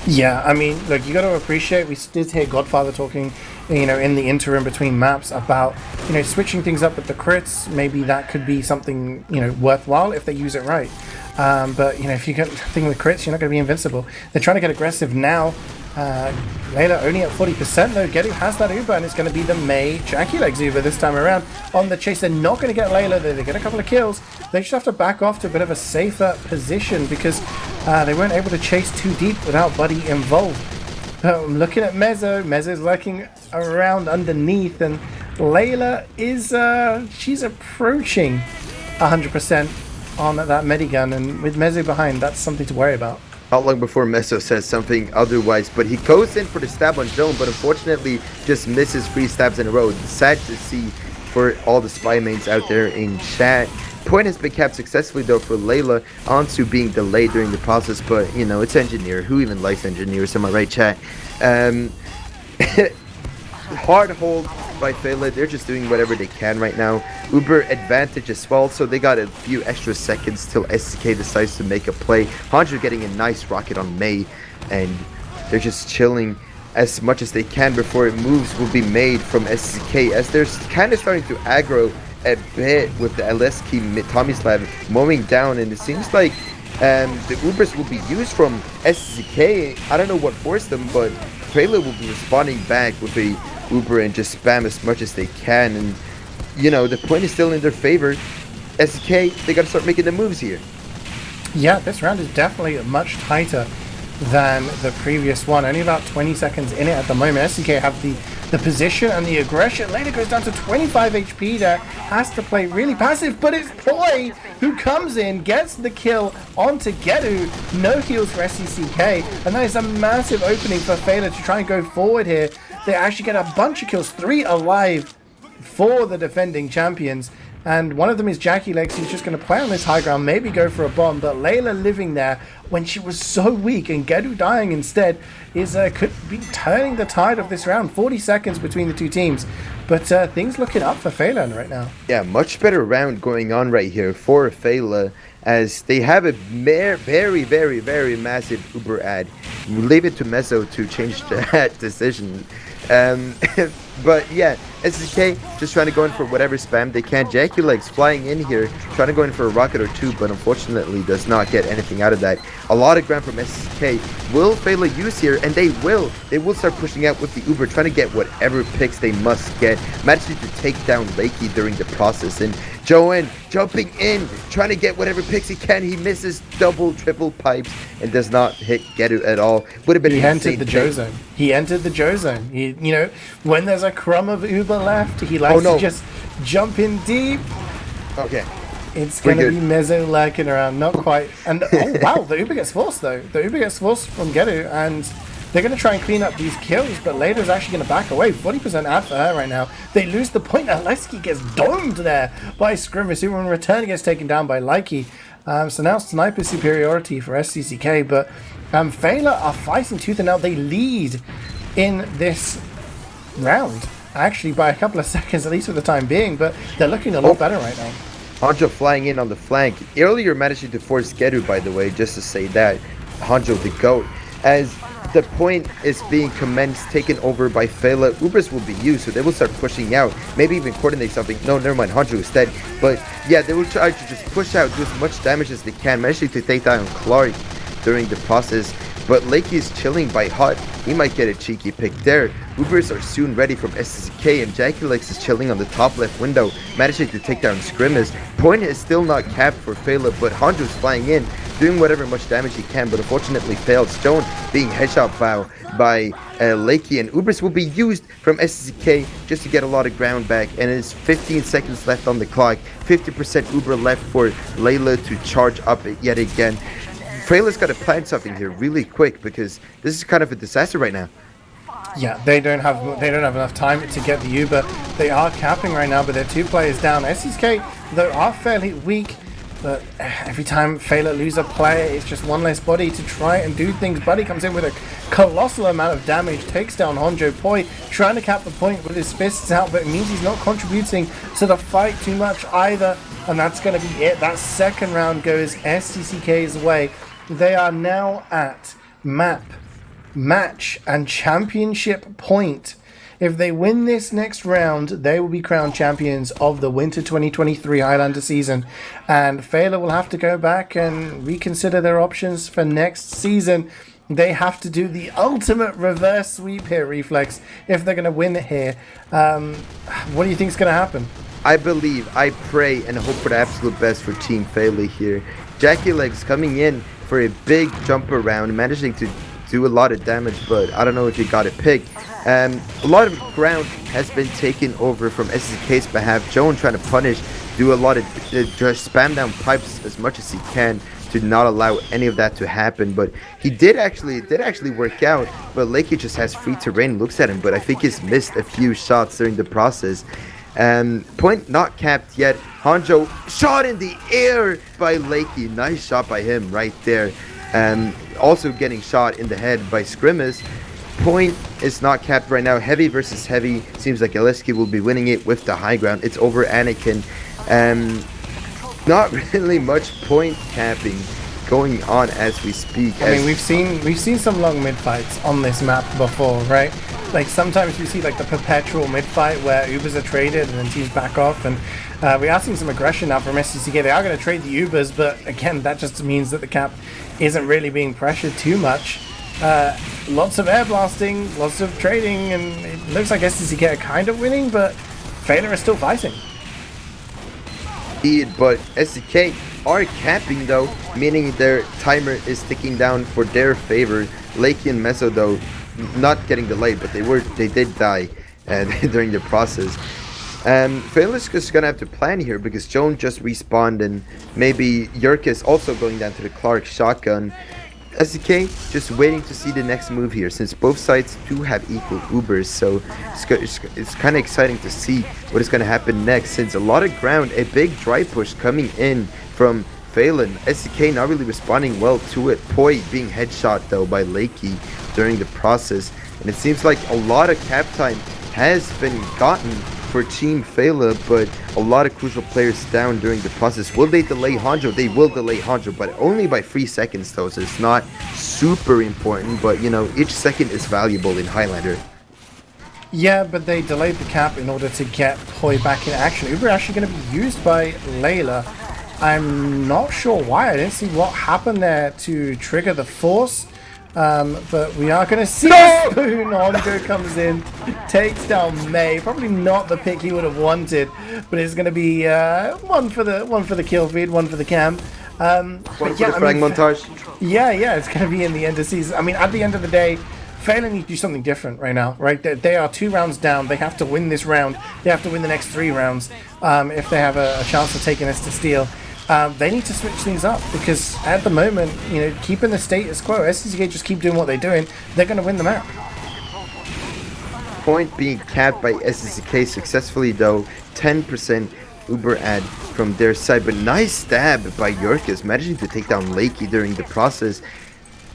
Yeah, I mean, look, you got to appreciate, we did hear Godfather talking, you know, in the interim between maps about, you know, switching things up with the crits. Maybe that could be something, you know, worthwhile if they use it right. But, you know, if you get thing with crits, you're not going to be invincible. They're trying to get aggressive now. Layla only at 40% though. Gedu has that Uber, and it's going to be the May JackyLegs Uber this time around on the chase. They're not going to get Layla, they get a couple of kills. They just have to back off to a bit of a safer position because they weren't able to chase too deep without Buddy involved. I'm looking at Mezzo. Mezzo's lurking around underneath, and Layla is she's approaching 100% on that medigun, and with Mezzo behind, that's something to worry about. Not long before Meso says something otherwise, but he goes in for the stab on Joan, but unfortunately just misses 3 stabs in a row. Sad to see for all the spy mains out there in chat. Point has been capped successfully though for Layla, Ansu being delayed during the process, but you know, it's Engineer. Who even likes Engineers? Am I right, chat? Hard hold by Feila. They're just doing whatever they can right now. Uber advantage as well, so they got a few extra seconds till SDCK decides to make a play. hondjo getting a nice rocket on May, and they're just chilling as much as they can before moves will be made from SDCK, as they're kind of starting to aggro a bit with the LS key Tommyslav mowing down, and it seems like the Ubers will be used from SDCK. I don't know what forced them, but Feila will be responding back with a Uber and just spam as much as they can, and you know, the point is still in their favor. SDCK, they got to start making the moves here. Yeah, this round is definitely much tighter than the previous one. Only about 20 seconds in it at the moment. SDCK have the position and the aggression. Later goes down to 25 HP there. Has to play really passive, but it's Poi who comes in, gets the kill onto Gedu. No heals for SDCK, and that is a massive opening for Feila to try and go forward here. They actually get a bunch of kills, 3 alive for the defending champions. And one of them is JackyLegs, who's just going to play on this high ground, maybe go for a bomb. But Layla living there when she was so weak and Gedu dying instead is could be turning the tide of this round. 40 seconds between the two teams. But things looking up for Feila right now. Yeah, much better round going on right here for Feila, as they have a very, very massive Uber ad. Leave it to Meso to change that decision. But yeah, SDCK just trying to go in for whatever spam they can. JackyLegs flying in here, trying to go in for a rocket or two, but unfortunately does not get anything out of that. A lot of ground from SDCK. Will Feila use here? And they will. They will start pushing out with the Uber, trying to get whatever picks they must get. Managing to take down Lakey during the process. And Joan jumping in, trying to get whatever picks he can. He misses double, triple pipes and does not hit Gedu at all. Would have been He entered the Joe zone. He entered the Joe zone. He, you know, when there's a crumb of Uber left, he likes to just jump in deep. Okay. It's going to be Mezzo lurking around, not quite. And oh wow, the Uber gets forced though. The Uber gets forced from Gedu, and they're going to try and clean up these kills, but Later's actually going to back away. 40% ad for her right now. They lose the point. Aleski gets domed there by Scrimmers, who in return gets taken down by Likey. So now sniper superiority for SDCK, but Feila are fighting tooth and nail. They lead in this round, actually by a couple of seconds, at least for the time being, but they're looking a lot better right now. hondjo flying in on the flank. Earlier managing to force Gedu, by the way, just to say that. hondjo the GOAT. As the point is being commenced, taken over by Feila, Ubers will be used, so they will start pushing out. Maybe even coordinate something. No, never mind, hondjo is dead. But yeah, they will try to just push out, do as much damage as they can, managing to take down Clark during the process. But Lakey is chilling by Hut. He might get a cheeky pick there. Ubers are soon ready from SDCK, and JackyLegs is chilling on the top left window, managing to take down Scrimmers. Point is still not capped for Feila, but hondjo is flying in, doing whatever much damage he can, but unfortunately failed. Stone being headshot by Lakey, and Ubers will be used from SDCK just to get a lot of ground back, and it's 15 seconds left on the clock. 50% Uber left for Layla to charge up yet again. Feila's got to plan something here really quick, because this is kind of a disaster right now. Yeah, they don't have enough time to get the Uber. They are capping right now, but they're 2 players down. SDCK, though, are fairly weak. But every time Feila lose a player, it's just one less body to try and do things. Buddy comes in with a colossal amount of damage, takes down Hondjo. Poi trying to cap the point with his fists out, but it means he's not contributing to the fight too much either. And that's going to be it. That second round goes SDCK's way. They are now at map, match, and championship point. If they win this next round, they will be crowned champions of the Winter 2023 Highlander season. And Feila will have to go back and reconsider their options for next season. They have to do the ultimate reverse sweep here, Refleks, if they're going to win it here. What do you think is going to happen? I believe, I pray, and hope for the absolute best for Team Feila here. JackyLegs coming in for a big jump around, managing to do a lot of damage, but I don't know if he got it picked. A lot of ground has been taken over from SDCK's behalf. Joan trying to punish, do a lot of just spam down pipes as much as he can to not allow any of that to happen. But he did actually work out. But Lakey just has free terrain, looks at him, but I think he's missed a few shots during the process. Point not capped yet. Hondjo shot in the air by Lakey. Nice shot by him right there. Also getting shot in the head by Scrimmers. Point is not capped right now. Heavy versus heavy. Seems like Aleski will be winning it with the high ground. It's over Anakin. Not really much point capping going on as we speak. I mean, we've seen some long mid fights on this map before, right? Like sometimes we see like the perpetual mid fight where Ubers are traded and then teams back off, and we are seeing some aggression now from SDCK. They are going to trade the Ubers, but again, that just means that the cap isn't really being pressured too much. Lots of air blasting, lots of trading, and it looks like SDCK are kind of winning, but Feila is still fighting. But SDK are capping though, meaning their timer is ticking down for their favor. Lakey and Meso though, not getting delayed, but they did die during the process. Feila is gonna have to plan here because Joan just respawned, and maybe Yerk is also going down to the Clark shotgun. SDK just waiting to see the next move here, since both sides do have equal Ubers, so it's kind of exciting to see what is going to happen next, since a lot of ground, a big dry push coming in from Feila. SDK not really responding well to it. Poi being headshot though by Lakey during the process, and it seems like a lot of cap time has been gotten for Team Feila, but a lot of crucial players down during the process. Will they delay Hondjo? They will delay Hondjo, but only by 3 seconds though, so it's not super important, but you know, each second is valuable in Highlander. Yeah, but they delayed the cap in order to get Poi back in action. Uber actually going to be used by Layla. I'm not sure why. I didn't see what happened there to trigger the force. But we are going to see Spoon. Hondjo comes in, takes down May. Probably not the pick he would have wanted, but it's going to be one for the kill feed, one for the cam. One for the frag montage. Yeah, it's going to be in the end of season. I mean, at the end of the day, Feila need to do something different right now, right? They are 2 rounds down. They have to win this round. They have to win the next 3 rounds if they have a chance of taking this to steal. They need to switch things up, because at the moment, you know, keeping the status quo, SDCK just keep doing what they're doing, they're going to win the map. Point being capped by SDCK successfully though, 10% Uber ad from their side, but nice stab by Yorkis, managing to take down Lakey during the process.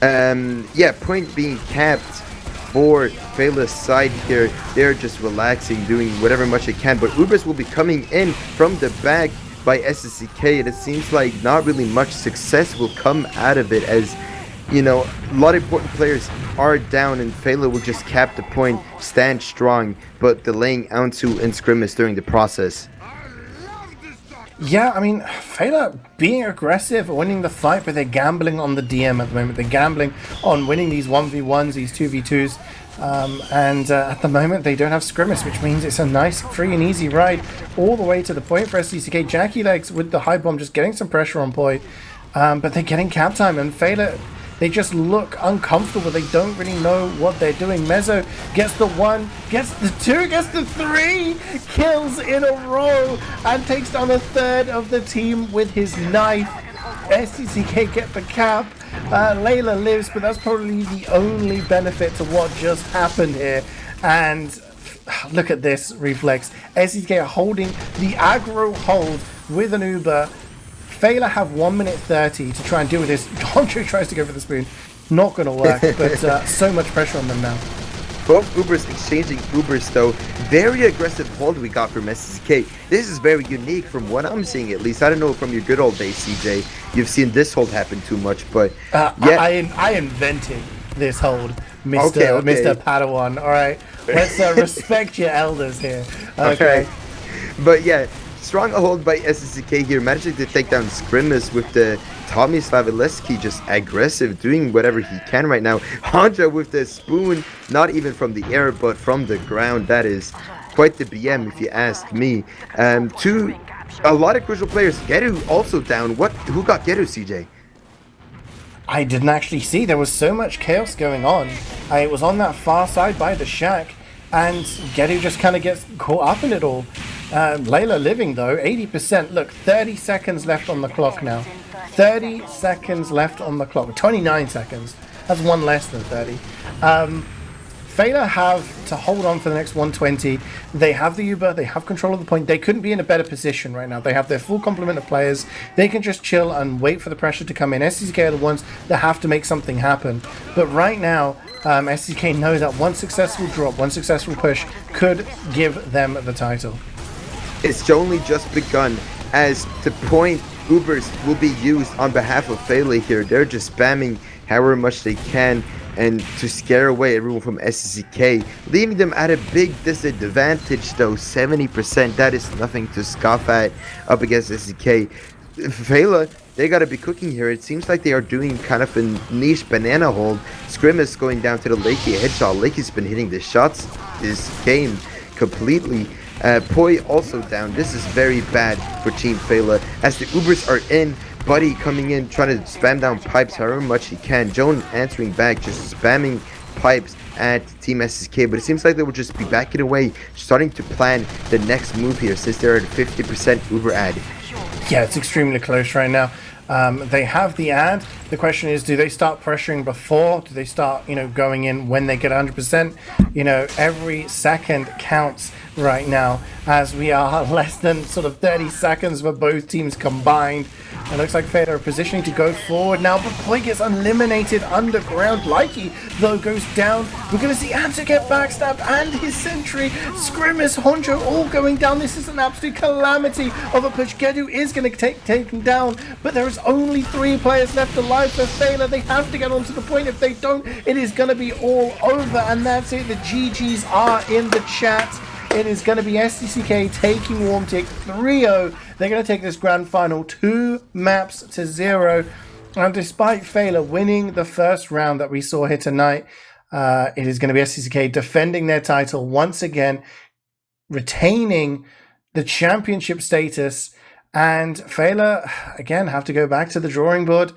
Yeah, point being capped for Feila's side here. They're just relaxing, doing whatever much they can, but Ubers will be coming in from the back by SDCK, and it seems like not really much success will come out of it, as you know, a lot of important players are down, and Feila will just cap the point, stand strong, but delaying Antu and Scrimmage during the process. Yeah, I mean, Feila being aggressive, winning the fight, but they're gambling on the DM at the moment. They're gambling on winning these 1v1s, these 2v2s. At the moment they don't have Scrimmage, which means it's a nice free and easy ride all the way to the point for SDCK. JackyLegs with the high bomb just getting some pressure on Poi, but they're getting cap time, and Feila, they just look uncomfortable. They don't really know what they're doing. Mezzo gets the 1, gets the 2, gets the 3 kills in a row, and takes down a third of the team with his knife. SDCK get the cap. Layla lives, but that's probably the only benefit to what just happened here. And look at this, Refleks. SDK are holding the aggro hold with an Uber. Feila have 1 minute 30 to try and deal with this. hondjo tries to go for the spoon. Not going to work, but so much pressure on them now. Both Ubers exchanging Ubers though. Very aggressive hold we got from SDCK. This is very unique from what I'm seeing at least. I don't know from your good old days, CeeJaey. You've seen this hold happen too much, but yeah. I invented this hold, Mr. Mr. Padawan. All right, let's respect your elders here. Okay. But yeah, strong hold by SDCK here, managing to take down Scrimmers with the Tommy Slavileski, just aggressive, doing whatever he can right now. hondjo with the spoon, not even from the air, but from the ground. That is quite the BM, if you ask me. A lot of crucial players. Geru also down. Who got Geru, CeeJaey? I didn't actually see. There was so much chaos going on. It was on that far side by the shack, and Geru just kind of gets caught up in it all. Layla living though, 80%. Look, 30 seconds left on the clock now. 30 seconds left on the clock. 29 seconds. That's one less than 30. Feila have to hold on for the next 120. They have the Uber. They have control of the point. They couldn't be in a better position right now. They have their full complement of players. They can just chill and wait for the pressure to come in. SDCK are the ones that have to make something happen. But right now, SDCK know that one successful drop, one successful push could give them the title. It's only just begun, as the point Ubers will be used on behalf of Feila here. They're just spamming however much they can and to scare away everyone from SDCK, leaving them at a big disadvantage though. 70%, that is nothing to scoff at up against SDCK. Feila, they gotta be cooking here. It seems like they are doing kind of a niche banana hold. Scrim is going down to the Lakey headshot. Lakey's been hitting the shots this game completely. Py also down. This is very bad for Team Feila as the Ubers are in. Buddy coming in, trying to spam down pipes however much he can. Joan answering back, just spamming pipes at Team SDCK, but it seems like they will just be backing away, starting to plan the next move here since they're at 50% Uber ad. Yeah, it's extremely close right now. They have the ad. The question is, do they start pressuring before? Do they start, going in when they get 100%? Every second counts right now as we are less than sort of 30 seconds for both teams combined. It looks like Feila are positioning to go forward now, but Py gets eliminated underground. Likey, though, goes down. We're going to see Answer get backstabbed and his sentry. Scrimmers, hondjo all going down. This is an absolute calamity of a push. Geru is going to take him down, but there is only 3 players left alive for Feila. They have to get onto the point. If they don't, it is going to be all over, and that's it. The GGs are in the chat. It is going to be SDCK taking Warmtic 3-0. They're going to take this grand final 2-0. And despite Feila winning the first round that we saw here tonight, it is going to be SDCK defending their title once again, retaining the championship status. And Feila, again, have to go back to the drawing board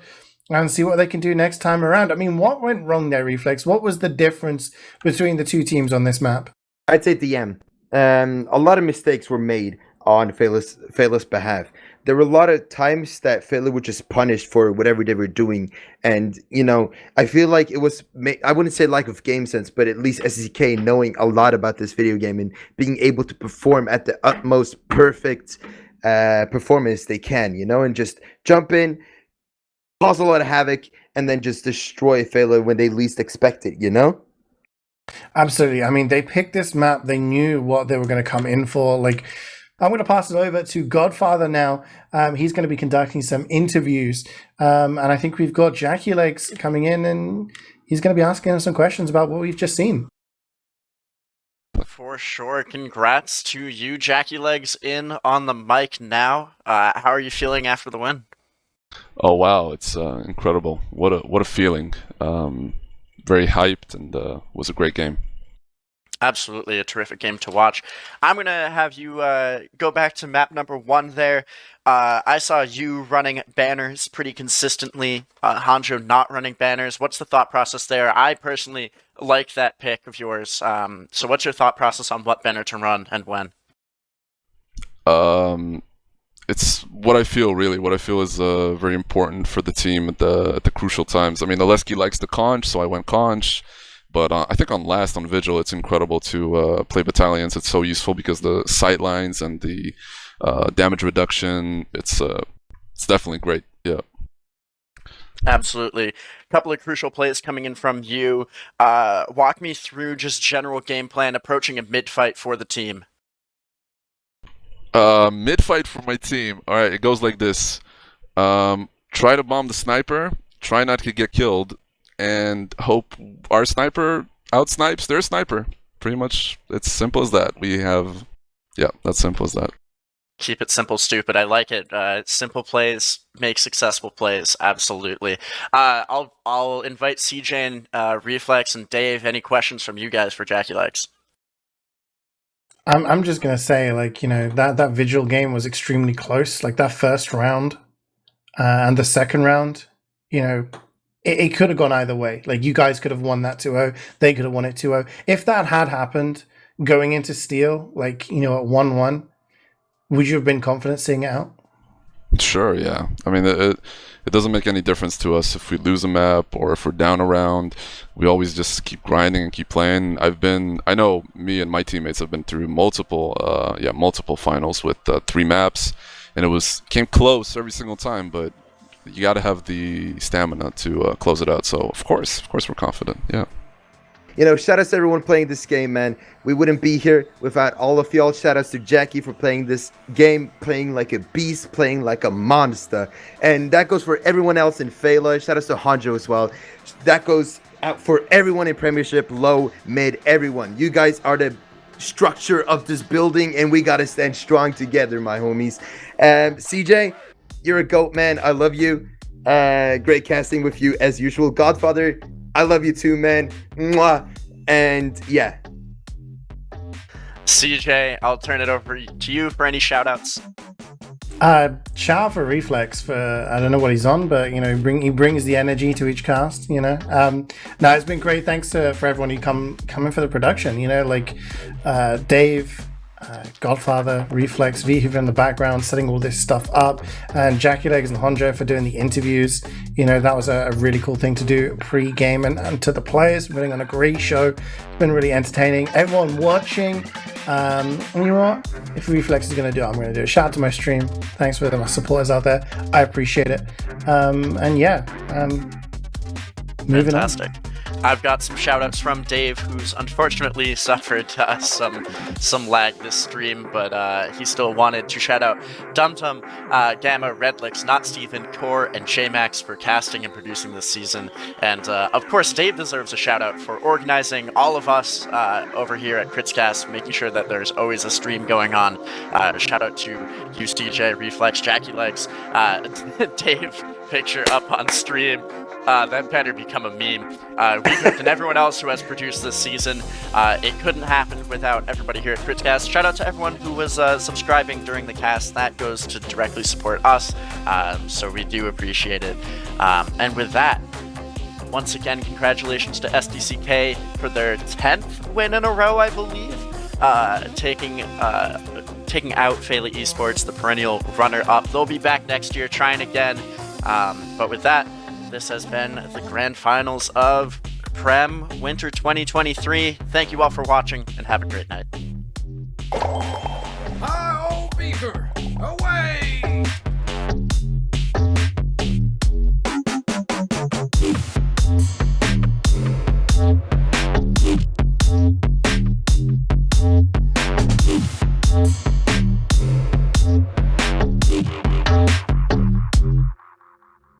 and see what they can do next time around. I mean, what went wrong there, Refleks? What was the difference between the two teams on this map? I'd say DM. A lot of mistakes were made on Feila's behalf. There were a lot of times that Feila were just punished for whatever they were doing. And, I feel like it was, I wouldn't say lack of game sense, but at least SDCK knowing a lot about this video game and being able to perform at the utmost perfect performance they can, and just jump in, cause a lot of havoc, and then just destroy Feila when they least expect it, Absolutely. I mean, they picked this map. They knew what they were going to come in for. Like, I'm going to pass it over to Godfather now. He's going to be conducting some interviews. And I think we've got JackyLegs coming in, and he's going to be asking us some questions about what we've just seen. For sure. Congrats to you, JackyLegs, in on the mic now. How are you feeling after the win? Oh, wow. It's incredible. What a feeling. Very hyped, and was a great game. Absolutely a terrific game to watch. I'm going to have you go back to map number 1 there. I saw you running banners pretty consistently, hondjo not running banners. What's the thought process there? I personally like that pick of yours. So what's your thought process on what banner to run and when? It's what I feel, really. What I feel is very important for the team at the crucial times. I mean, Aleski likes the conch, so I went conch. But I think on Vigil, it's incredible to play battalions. It's so useful because the sight lines and the damage reduction, it's it's definitely great. Yeah. Absolutely. A couple of crucial plays coming in from you. Walk me through just general game plan approaching a mid-fight for the team. Mid-fight for my team. All right, it goes like this. Try to bomb the sniper, try not to get killed, and hope our sniper outsnipes their sniper. Pretty much, it's simple as that. That's simple as that. Keep it simple, stupid. I like it. Simple plays make successful plays. Absolutely. I'll invite CeeJaey and Refleks and Dave. Any questions from you guys for JackyLegs? I'm just gonna say, like, that Vigil game was extremely close. Like that first round and the second round, it could have gone either way. Like you guys could have won that 2-0. They could have won it 2-0. If that had happened going into Steel, like, at 1-1, would you have been confident seeing it out? Sure, yeah. I mean, it doesn't make any difference to us if we lose a map or if we're down a round. We always just keep grinding and keep playing. I know me and my teammates have been through multiple finals with 3 maps, and it came close every single time, but you got to have the stamina to close it out. So of course we're confident. Yeah. Shout outs to everyone playing this game, man. We wouldn't be here without all of y'all. Shout outs to Jackie for playing this game, playing like a beast, playing like a monster. And that goes for everyone else in Feila. Shout outs to Hondjo as well. That goes out for everyone in Premiership, low, mid, everyone. You guys are the structure of this building, and we gotta stand strong together, my homies. CeeJaey, you're a GOAT, man. I love you. Great casting with you as usual. Godfather, I love you too, man. Mwah. And yeah. CeeJaey, I'll turn it over to you for any shout-outs. Shout out for Refleks for, I don't know what he's on, but he brings the energy to each cast. No, it's been great. Thanks for everyone who come in for the production. Dave, Godfather, Refleks, Wiethoofd in the background setting all this stuff up, and JackyLegs and Hondjo for doing the interviews. That was a really cool thing to do pre-game, and to the players, putting on a great show. It's been really entertaining. Everyone watching, and you know what? If Refleks is going to do it, I'm going to do it. Shout out to my stream. Thanks for my supporters out there. I appreciate it. Moving Fantastic. On. I've got some shoutouts from Dave, who's unfortunately suffered some lag this stream, but he still wanted to shout out Dumtum, Gamma, Redlix, Not Steven, Core, and JMax for casting and producing this season. And of course, Dave deserves a shout out for organizing all of us over here at KritzKast, making sure that there's always a stream going on. Shout out to you, CeeJaey, Refleks, JackyLegs, Dave picture up on stream. That better become a meme. Wiethoofd and everyone else who has produced this season. It couldn't happen without everybody here at KritzKast. Shout out to everyone who was subscribing during the cast. That goes to directly support us, so we do appreciate it. And with that, once again, congratulations to SDCK for their 10th win in a row, I believe. Taking out Feila eSports, the perennial runner-up. They'll be back next year trying again. But with that, this has been the grand finals of Prem Winter 2023. Thank you all for watching, and have a great night.